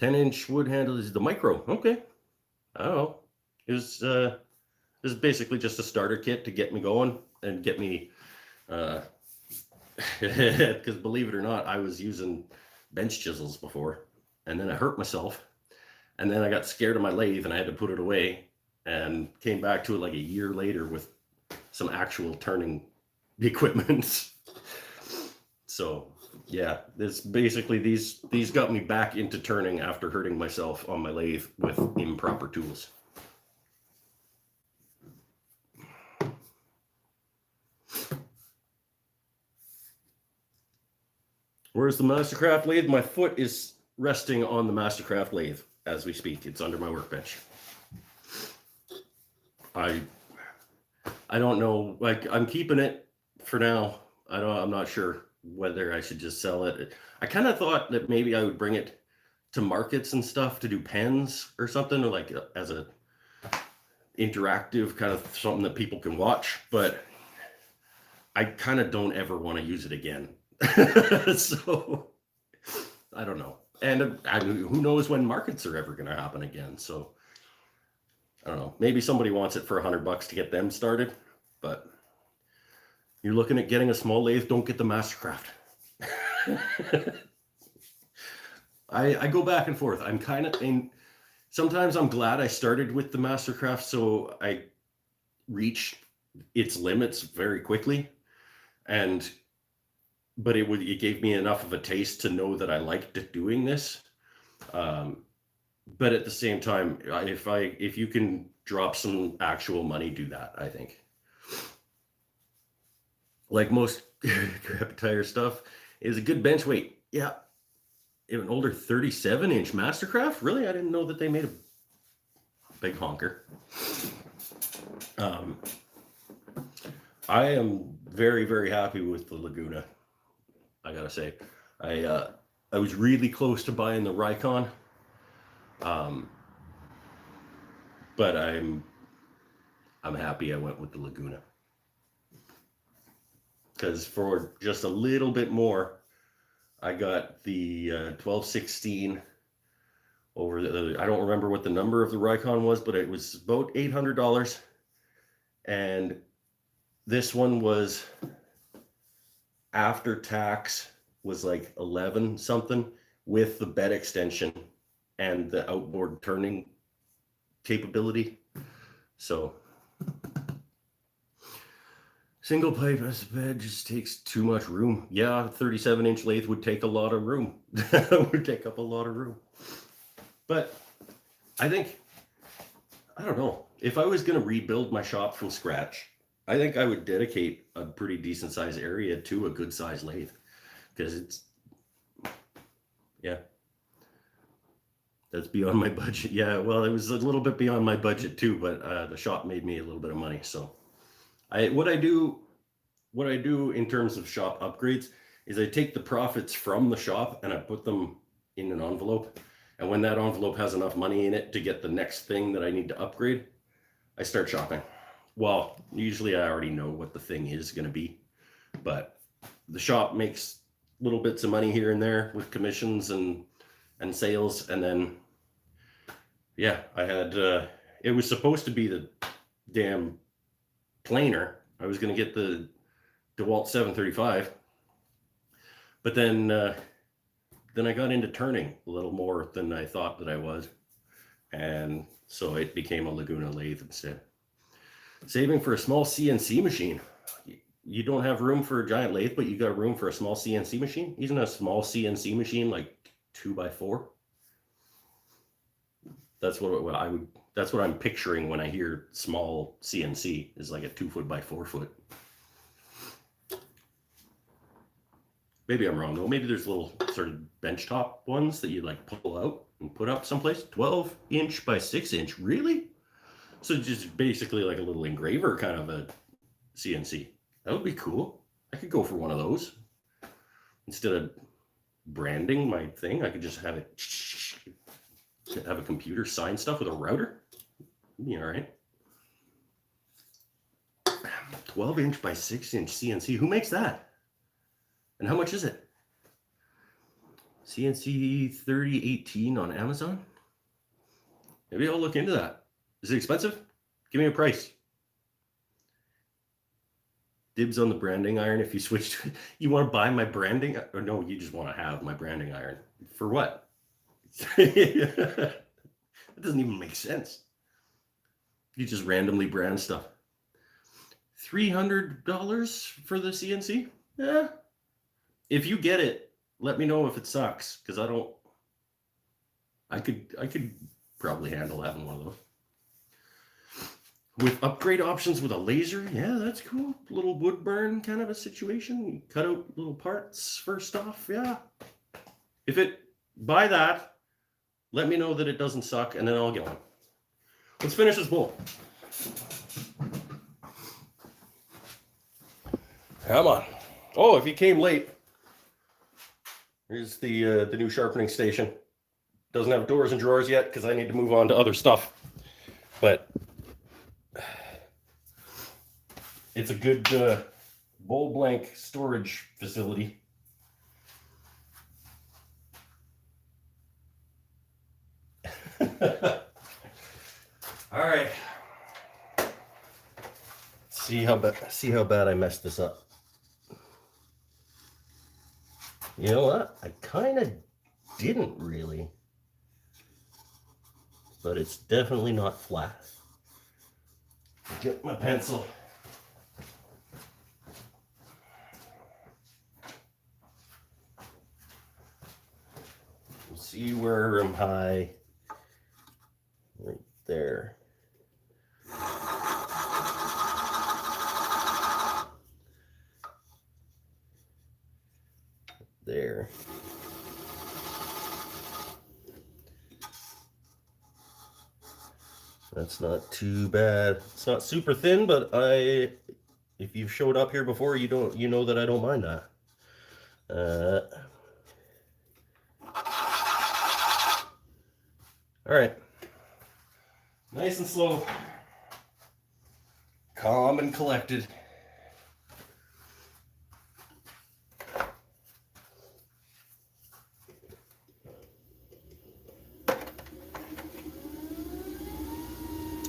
10-inch wood handle is the micro. Okay. I don't know. This is basically just a starter kit to get me going and get me, because believe it or not, I was using bench chisels before, and then I hurt myself, and then I got scared of my lathe and I had to put it away, and came back to it like a year later with some actual turning equipment. So yeah, this basically these got me back into turning after hurting myself on my lathe with improper tools. Where's the Mastercraft lathe? My foot is resting on the Mastercraft lathe as we speak. It's under my workbench. I don't know. Like, I'm keeping it for now. I'm not sure whether I should just sell it. I kind of thought that maybe I would bring it to markets and stuff to do pens or something, or like as a interactive kind of something that people can watch, but I kind of don't ever want to use it again. So I don't know. And who knows when markets are ever going to happen again. So I don't know. Maybe somebody wants it for $100 to get them started, but you're looking at getting a small lathe, don't get the Mastercraft. I go back and forth. I'm kind of in. Sometimes I'm glad I started with the Mastercraft, so I reached its limits very quickly, but it gave me enough of a taste to know that I liked doing this. But at the same time, if you can drop some actual money, do that. I think, like most crap tire stuff, is a good bench weight. Yeah, an older 37-inch Mastercraft. Really, I didn't know that they made a big honker. I am very, very happy with the Laguna. I gotta say, I was really close to buying the Rikon, but I'm happy I went with the Laguna, because for just a little bit more, I got the 1216 over the, I don't remember what the number of the Rikon was, but it was about $800, and this one was after tax was like 11 something with the bed extension and the outboard turning capability. So single pipe as a bed just takes too much room. Yeah, 37-inch lathe would take a lot of room. Would take up a lot of room. But I think, I don't know, if I was going to rebuild my shop from scratch, I think I would dedicate a pretty decent sized area to a good sized lathe, because it's, yeah, that's beyond my budget. Yeah, well, it was a little bit beyond my budget too, but the shop made me a little bit of money. So what I do in terms of shop upgrades is I take the profits from the shop and I put them in an envelope. And when that envelope has enough money in it to get the next thing that I need to upgrade, I start shopping. Well, usually I already know what the thing is going to be, but the shop makes little bits of money here and there with commissions and sales. And then, yeah, I had, it was supposed to be the damn planer. I was going to get the DeWalt 735, but then I got into turning a little more than I thought that I was. And so it became a Laguna lathe instead. Saving for a small CNC machine. You don't have room for a giant lathe, but you got room for a small CNC machine. Isn't a small CNC machine like 2x4? That's what I would. That's what I'm picturing when I hear small CNC, is like a 2 foot by 4 foot. Maybe I'm wrong though. Maybe there's little sort of benchtop ones that you like pull out and put up someplace. 12-inch by 6-inch. Really? So just basically like a little engraver kind of a CNC. That would be cool. I could go for one of those. Instead of branding my thing, I could just have it, have a computer sign stuff with a router. It'd be all right. 12-inch by 6-inch CNC. Who makes that? And how much is it? CNC 3018 on Amazon? Maybe I'll look into that. Is it expensive? Give me a price. Dibs on the branding iron if you switch to it. You want to buy my branding? Or no, you just want to have my branding iron. For what? That doesn't even make sense. You just randomly brand stuff. $300 for the CNC? Yeah. If you get it, let me know if it sucks, because I could probably handle having one of those. With upgrade options with a laser, yeah, that's cool. Little wood burn kind of a situation. You cut out little parts first off, yeah. Buy that, let me know that it doesn't suck, and then I'll get one. Let's finish this bowl. Come on. Oh, if you came late, here's the new sharpening station. Doesn't have doors and drawers yet because I need to move on to other stuff. But it's a good bowl blank storage facility. All right. See how bad I messed this up. You know what? I kind of didn't really. But it's definitely not flat. Get my pencil. See where I'm high. Right there. There. That's not too bad. It's not super thin, but if you've showed up here before, you know that I don't mind that. All right. Nice and slow. Calm and collected.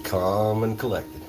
Calm and collected.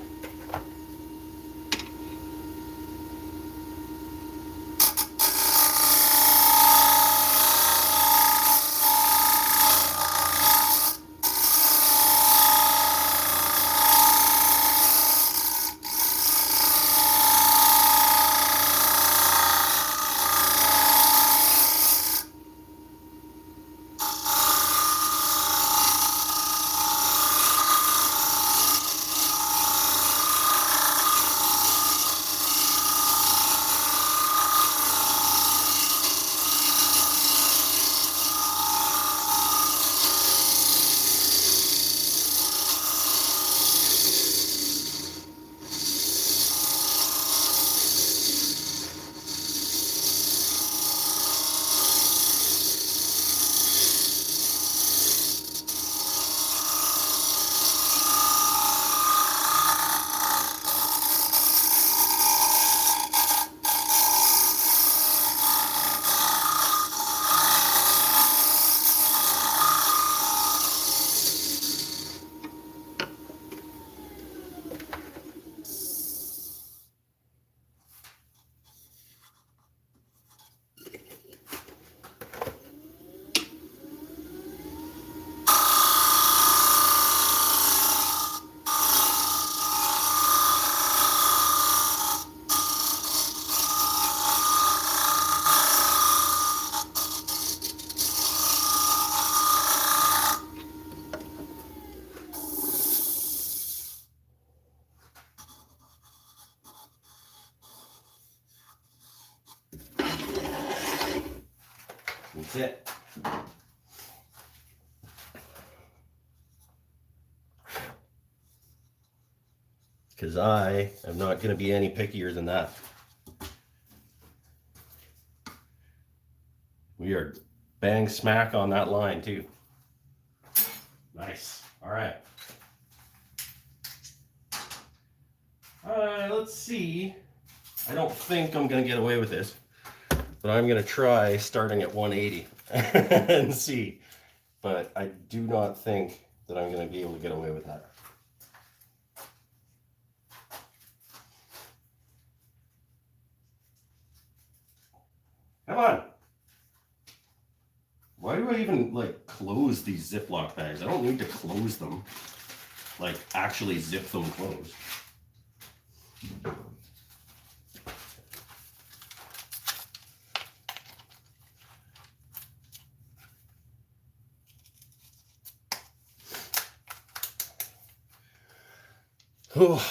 That's it. Because I am not going to be any pickier than that. We are bang smack on that line too. Nice. All right. Let's see. I don't think I'm going to get away with this, but I'm going to try starting at 180 and see. But I do not think that I'm going to be able to get away with that. Come on. Why do I even close these Ziploc bags? I don't need to close them. Actually zip them closed. Oh,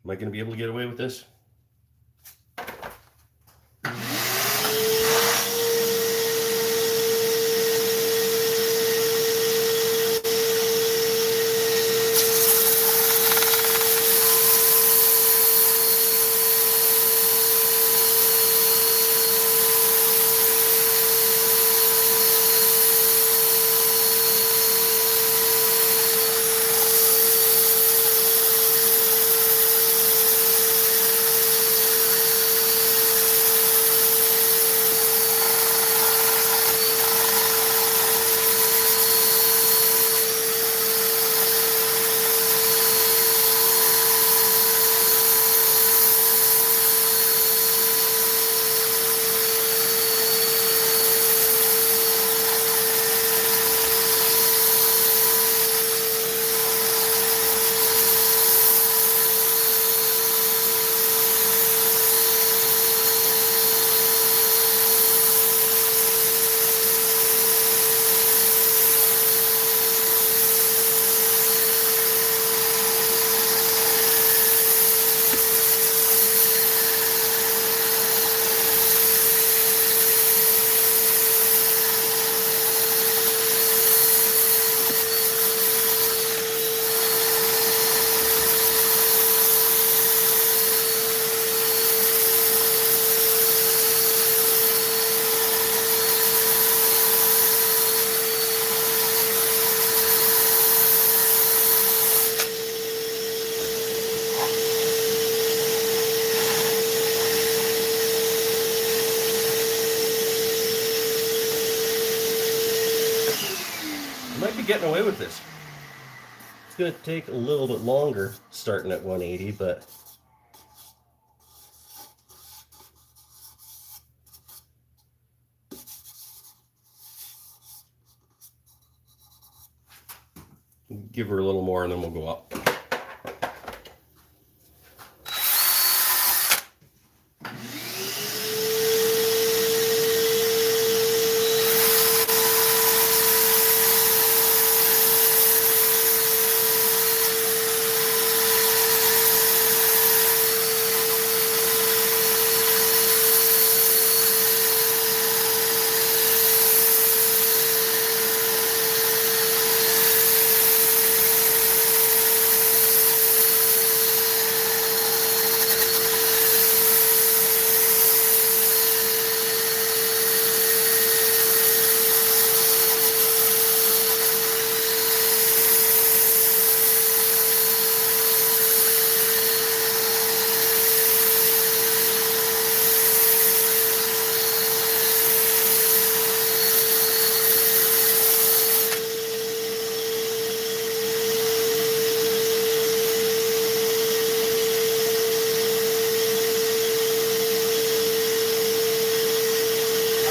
am I going to be able to get away with this? be getting away with this. It's going to take a little bit longer starting at 180, but give her a little more and then we'll go up.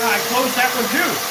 I closed that one too.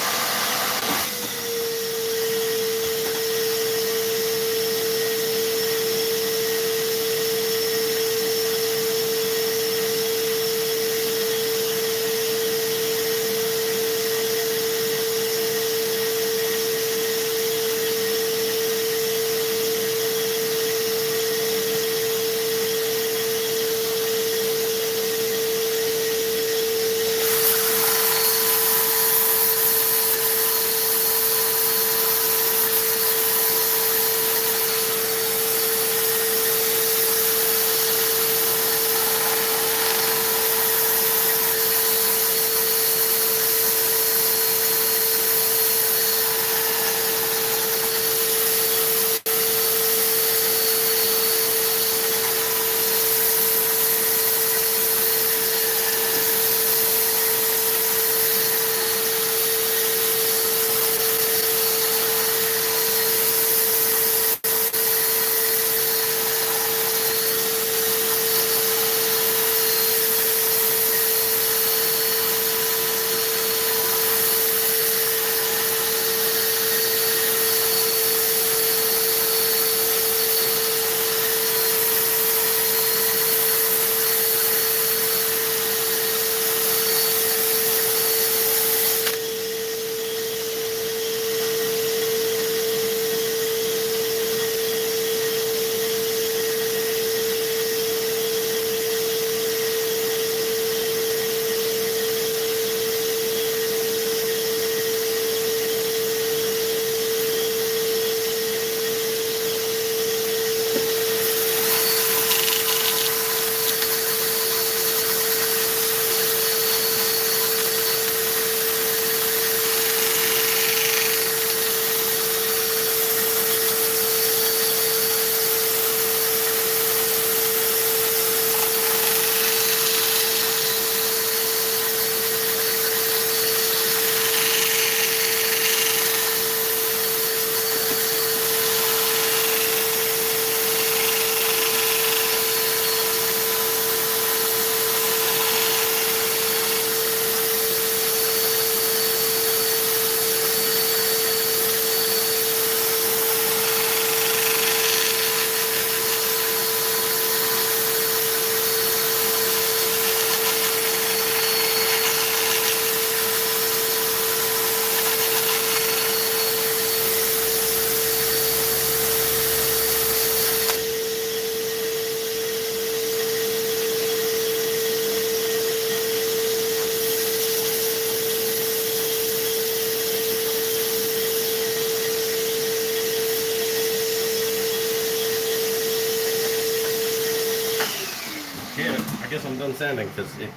guess I'm done sanding because it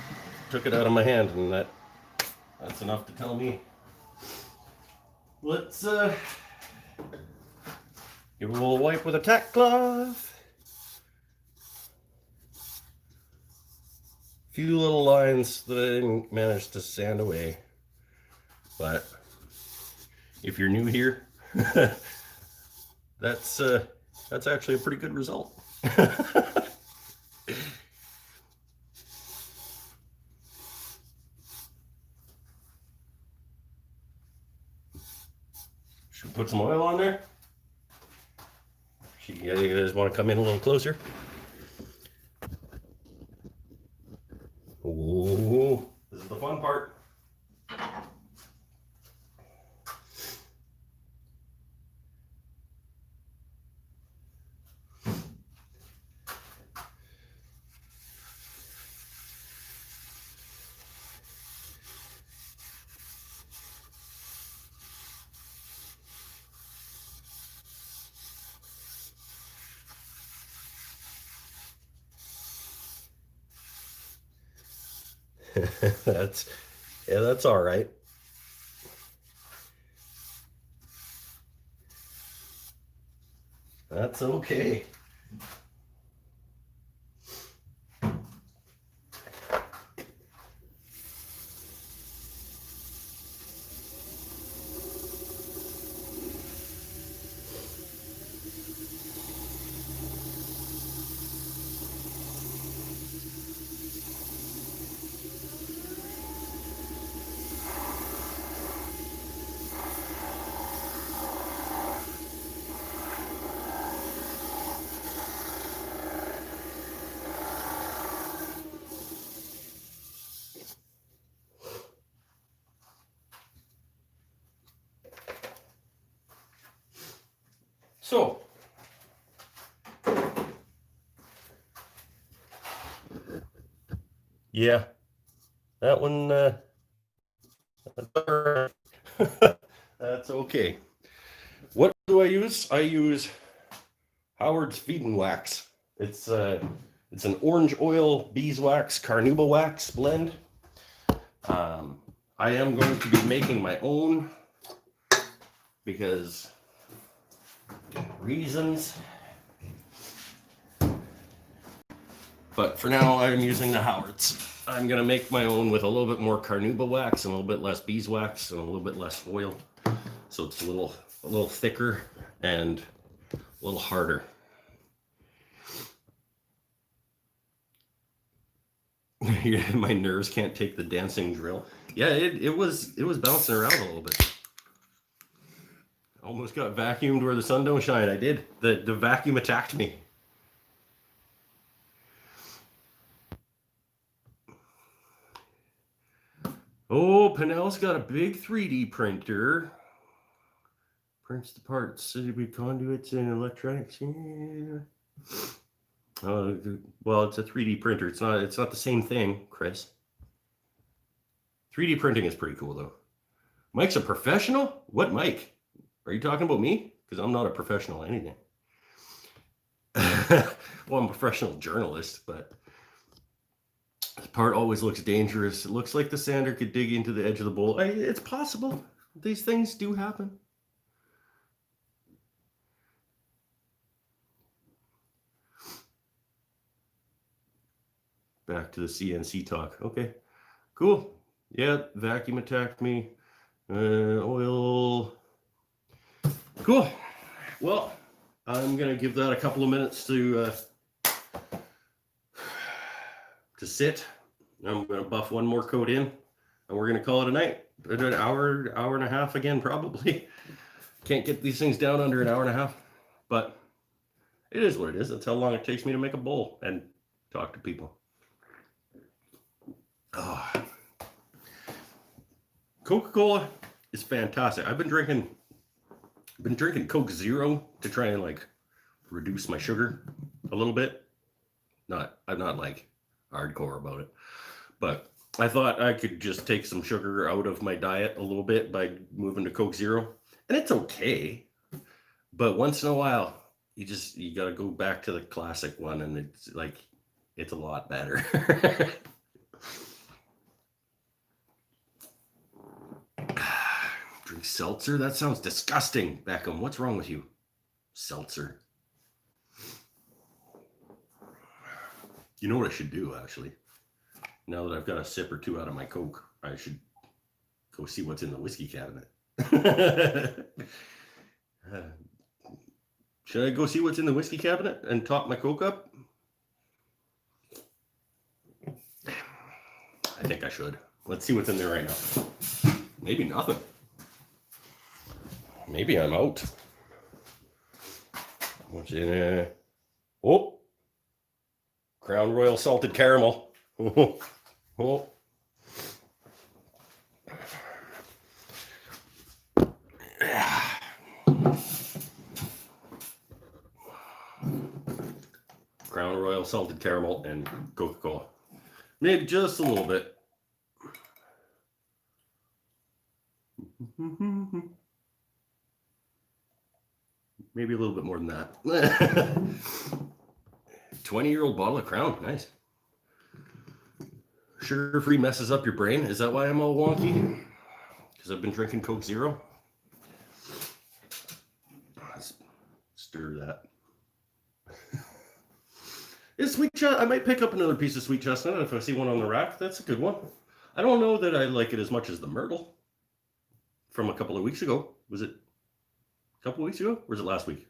took it out of my hand, and that's enough to tell me. Let's give it a little wipe with a tack cloth. Few little lines that I didn't manage to sand away, but if you're new here, That's actually a pretty good result. Should we put some oil on there? You guys want to come in a little closer? Oh, this is the fun part. that's all right. That's okay. So, yeah, that one, that's okay. What do I use? I use Howard's Feeding Wax. It's an orange oil beeswax carnauba wax blend. I am going to be making my own because reasons. But for now, I'm using the Howard's. I'm going to make my own with a little bit more carnauba wax and a little bit less beeswax and a little bit less oil. So it's a little thicker and a little harder. My nerves can't take the dancing drill. Yeah, it was bouncing around a little bit. Almost got vacuumed where the sun don't shine. I did. The vacuum attacked me. Oh, Pinnell's got a big 3D printer. Prints the parts, with conduits and electronics. Yeah. Well, it's a 3D printer. It's not the same thing, Chris. 3D printing is pretty cool, though. Mike's a professional? What Mike? Are you talking about me? Because I'm not a professional at anything. Well, I'm a professional journalist, but this part always looks dangerous. It looks like the sander could dig into the edge of the bowl. It's possible. These things do happen. Back to the CNC talk. Okay, cool. Yeah, vacuum attacked me. Oil. Cool. Well, I'm gonna give that a couple of minutes to sit. I'm gonna buff one more coat in, and we're gonna call it a night. An hour and a half again, probably. Can't get these things down under an hour and a half, but it is what it is. That's how long it takes me to make a bowl and talk to people. Oh. Coca-Cola is fantastic. I've been drinking Coke Zero to try and like reduce my sugar a little bit. I'm not like hardcore about it, but I thought I could just take some sugar out of my diet a little bit by moving to Coke Zero, and it's okay. But once in a while, you got to go back to the classic one, and it's a lot better. Drink seltzer? That sounds disgusting. Beckham, what's wrong with you? Seltzer. You know what I should do, actually? Now that I've got a sip or two out of my Coke, I should go see what's in the whiskey cabinet. Should I go see what's in the whiskey cabinet and top my Coke up? I think I should. Let's see what's in there right now. Maybe nothing. Maybe I'm out. What's in there? Oh! Crown Royal salted caramel. Oh. Oh. Crown Royal salted caramel and Coca-Cola. Maybe just a little bit. Maybe a little bit more than that. 20-year-old bottle of Crown. Nice. Sugar-free messes up your brain. Is that why I'm all wonky? Because I've been drinking Coke Zero? Let's stir that. Is sweet chestnut? I might pick up another piece of sweet chestnut if I see one on the rack. That's a good one. I don't know that I like it as much as the myrtle from a couple of weeks ago. Was it a couple of weeks ago? Or was it last week?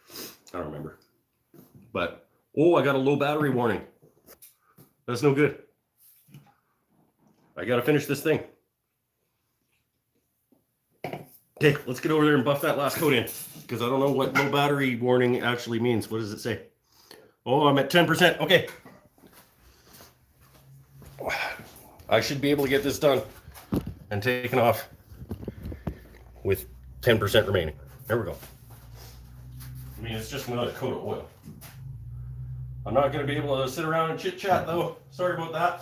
I don't remember. But, oh, I got a low battery warning. That's no good. I got to finish this thing. Okay, let's get over there and buff that last coat in. Because I don't know what low battery warning actually means. What does it say? Oh, I'm at 10%. Okay. I should be able to get this done and taken off with 10% remaining. There we go. I mean, it's just another coat of oil. I'm not going to be able to sit around and chit-chat, though. Sorry about that.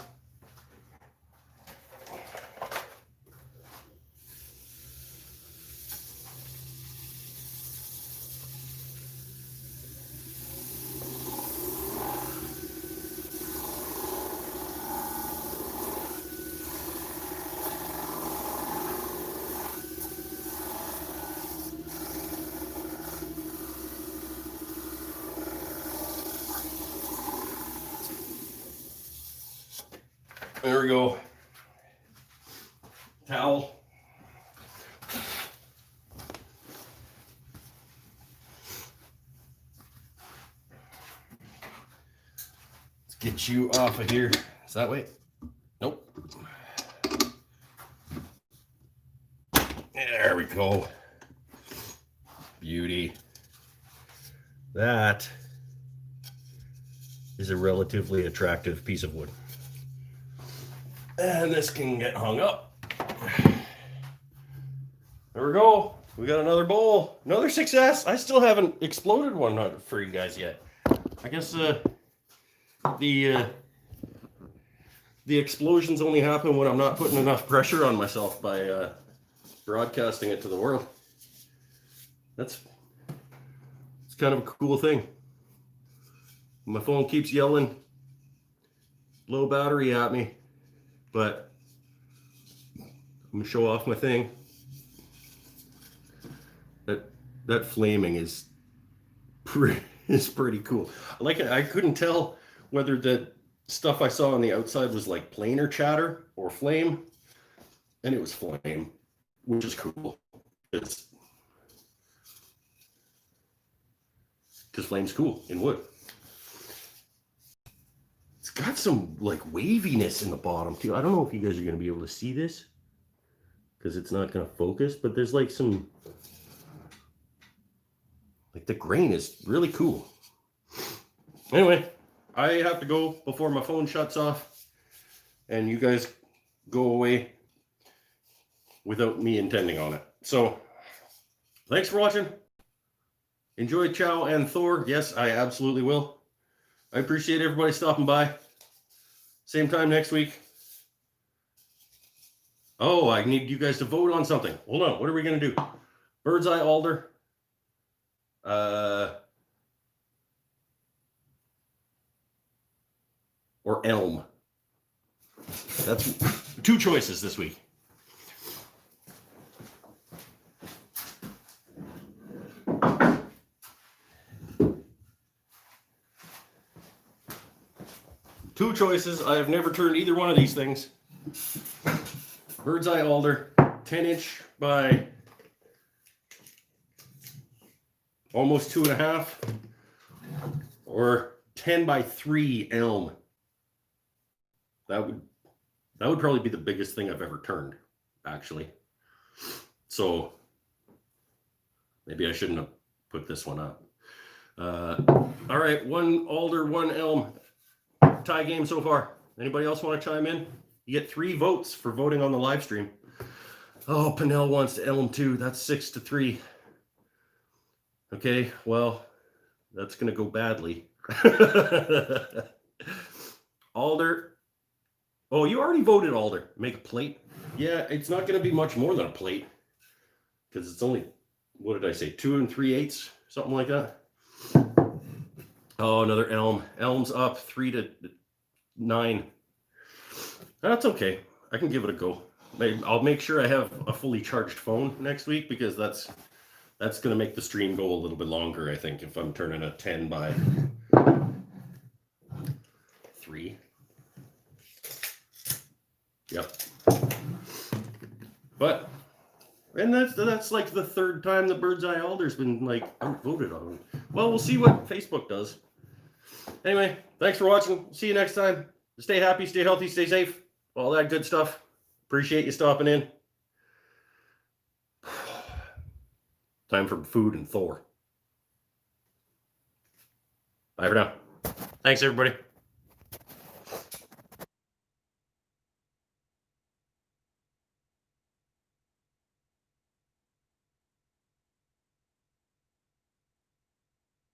There we go. Towel. Let's get you off of here. Is that way? Nope. There we go. Beauty. That is a relatively attractive piece of wood. And this can get hung up. There we go. We got another bowl. Another success. I still haven't exploded one for you guys yet. I guess the explosions only happen when I'm not putting enough pressure on myself by broadcasting it to the world. It's kind of a cool thing. My phone keeps yelling low battery at me. But I'm gonna show off my thing. That flaming is pretty cool. Like I couldn't tell whether the stuff I saw on the outside was like planar chatter or flame, and it was flame, which is cool. Because flame's cool in wood. It's got some like waviness in the bottom too. I don't know if you guys are going to be able to see this because it's not going to focus, but there's like some, like the grain is really cool. Anyway, I have to go before my phone shuts off and you guys go away without me intending on it. So thanks for watching. Enjoy Chow and Thor. Yes, I absolutely will. I appreciate everybody stopping by. Same time next week. Oh, I need you guys to vote on something. Hold on. What are we going to do? Bird's eye alder. Or elm. That's 2 choices this week. Two choices. I have never turned either one of these things. Bird's eye alder, 10-inch by almost 2.5, or 10 by 3 elm. That would probably be the biggest thing I've ever turned, actually. So maybe I shouldn't have put this one up. All right, 1 alder, 1 elm. Tie game so far. Anybody else want to chime in? You get 3 votes for voting on the live stream. Oh, Pinnell wants to elm too. That's 6-3. Okay, well, that's going to go badly. Alder. Oh, you already voted alder. Make a plate. Yeah, it's not going to be much more than a plate, because it's only, what did I say, 2 3/8, something like that. Oh, another elm. Elm's up 3-9. That's okay. I can give it a go. I'll make sure I have a fully charged phone next week, because that's going to make the stream go a little bit longer, I think, if I'm turning a 10 by 3. Yep. But, and that's like the 3rd time the Bird's Eye Alder's been like outvoted on. Well, we'll see what Facebook does. Anyway, thanks for watching. See you next time. Stay happy, stay healthy, stay safe. All that good stuff. Appreciate you stopping in. Time for food and Thor. Bye for now. Thanks, everybody.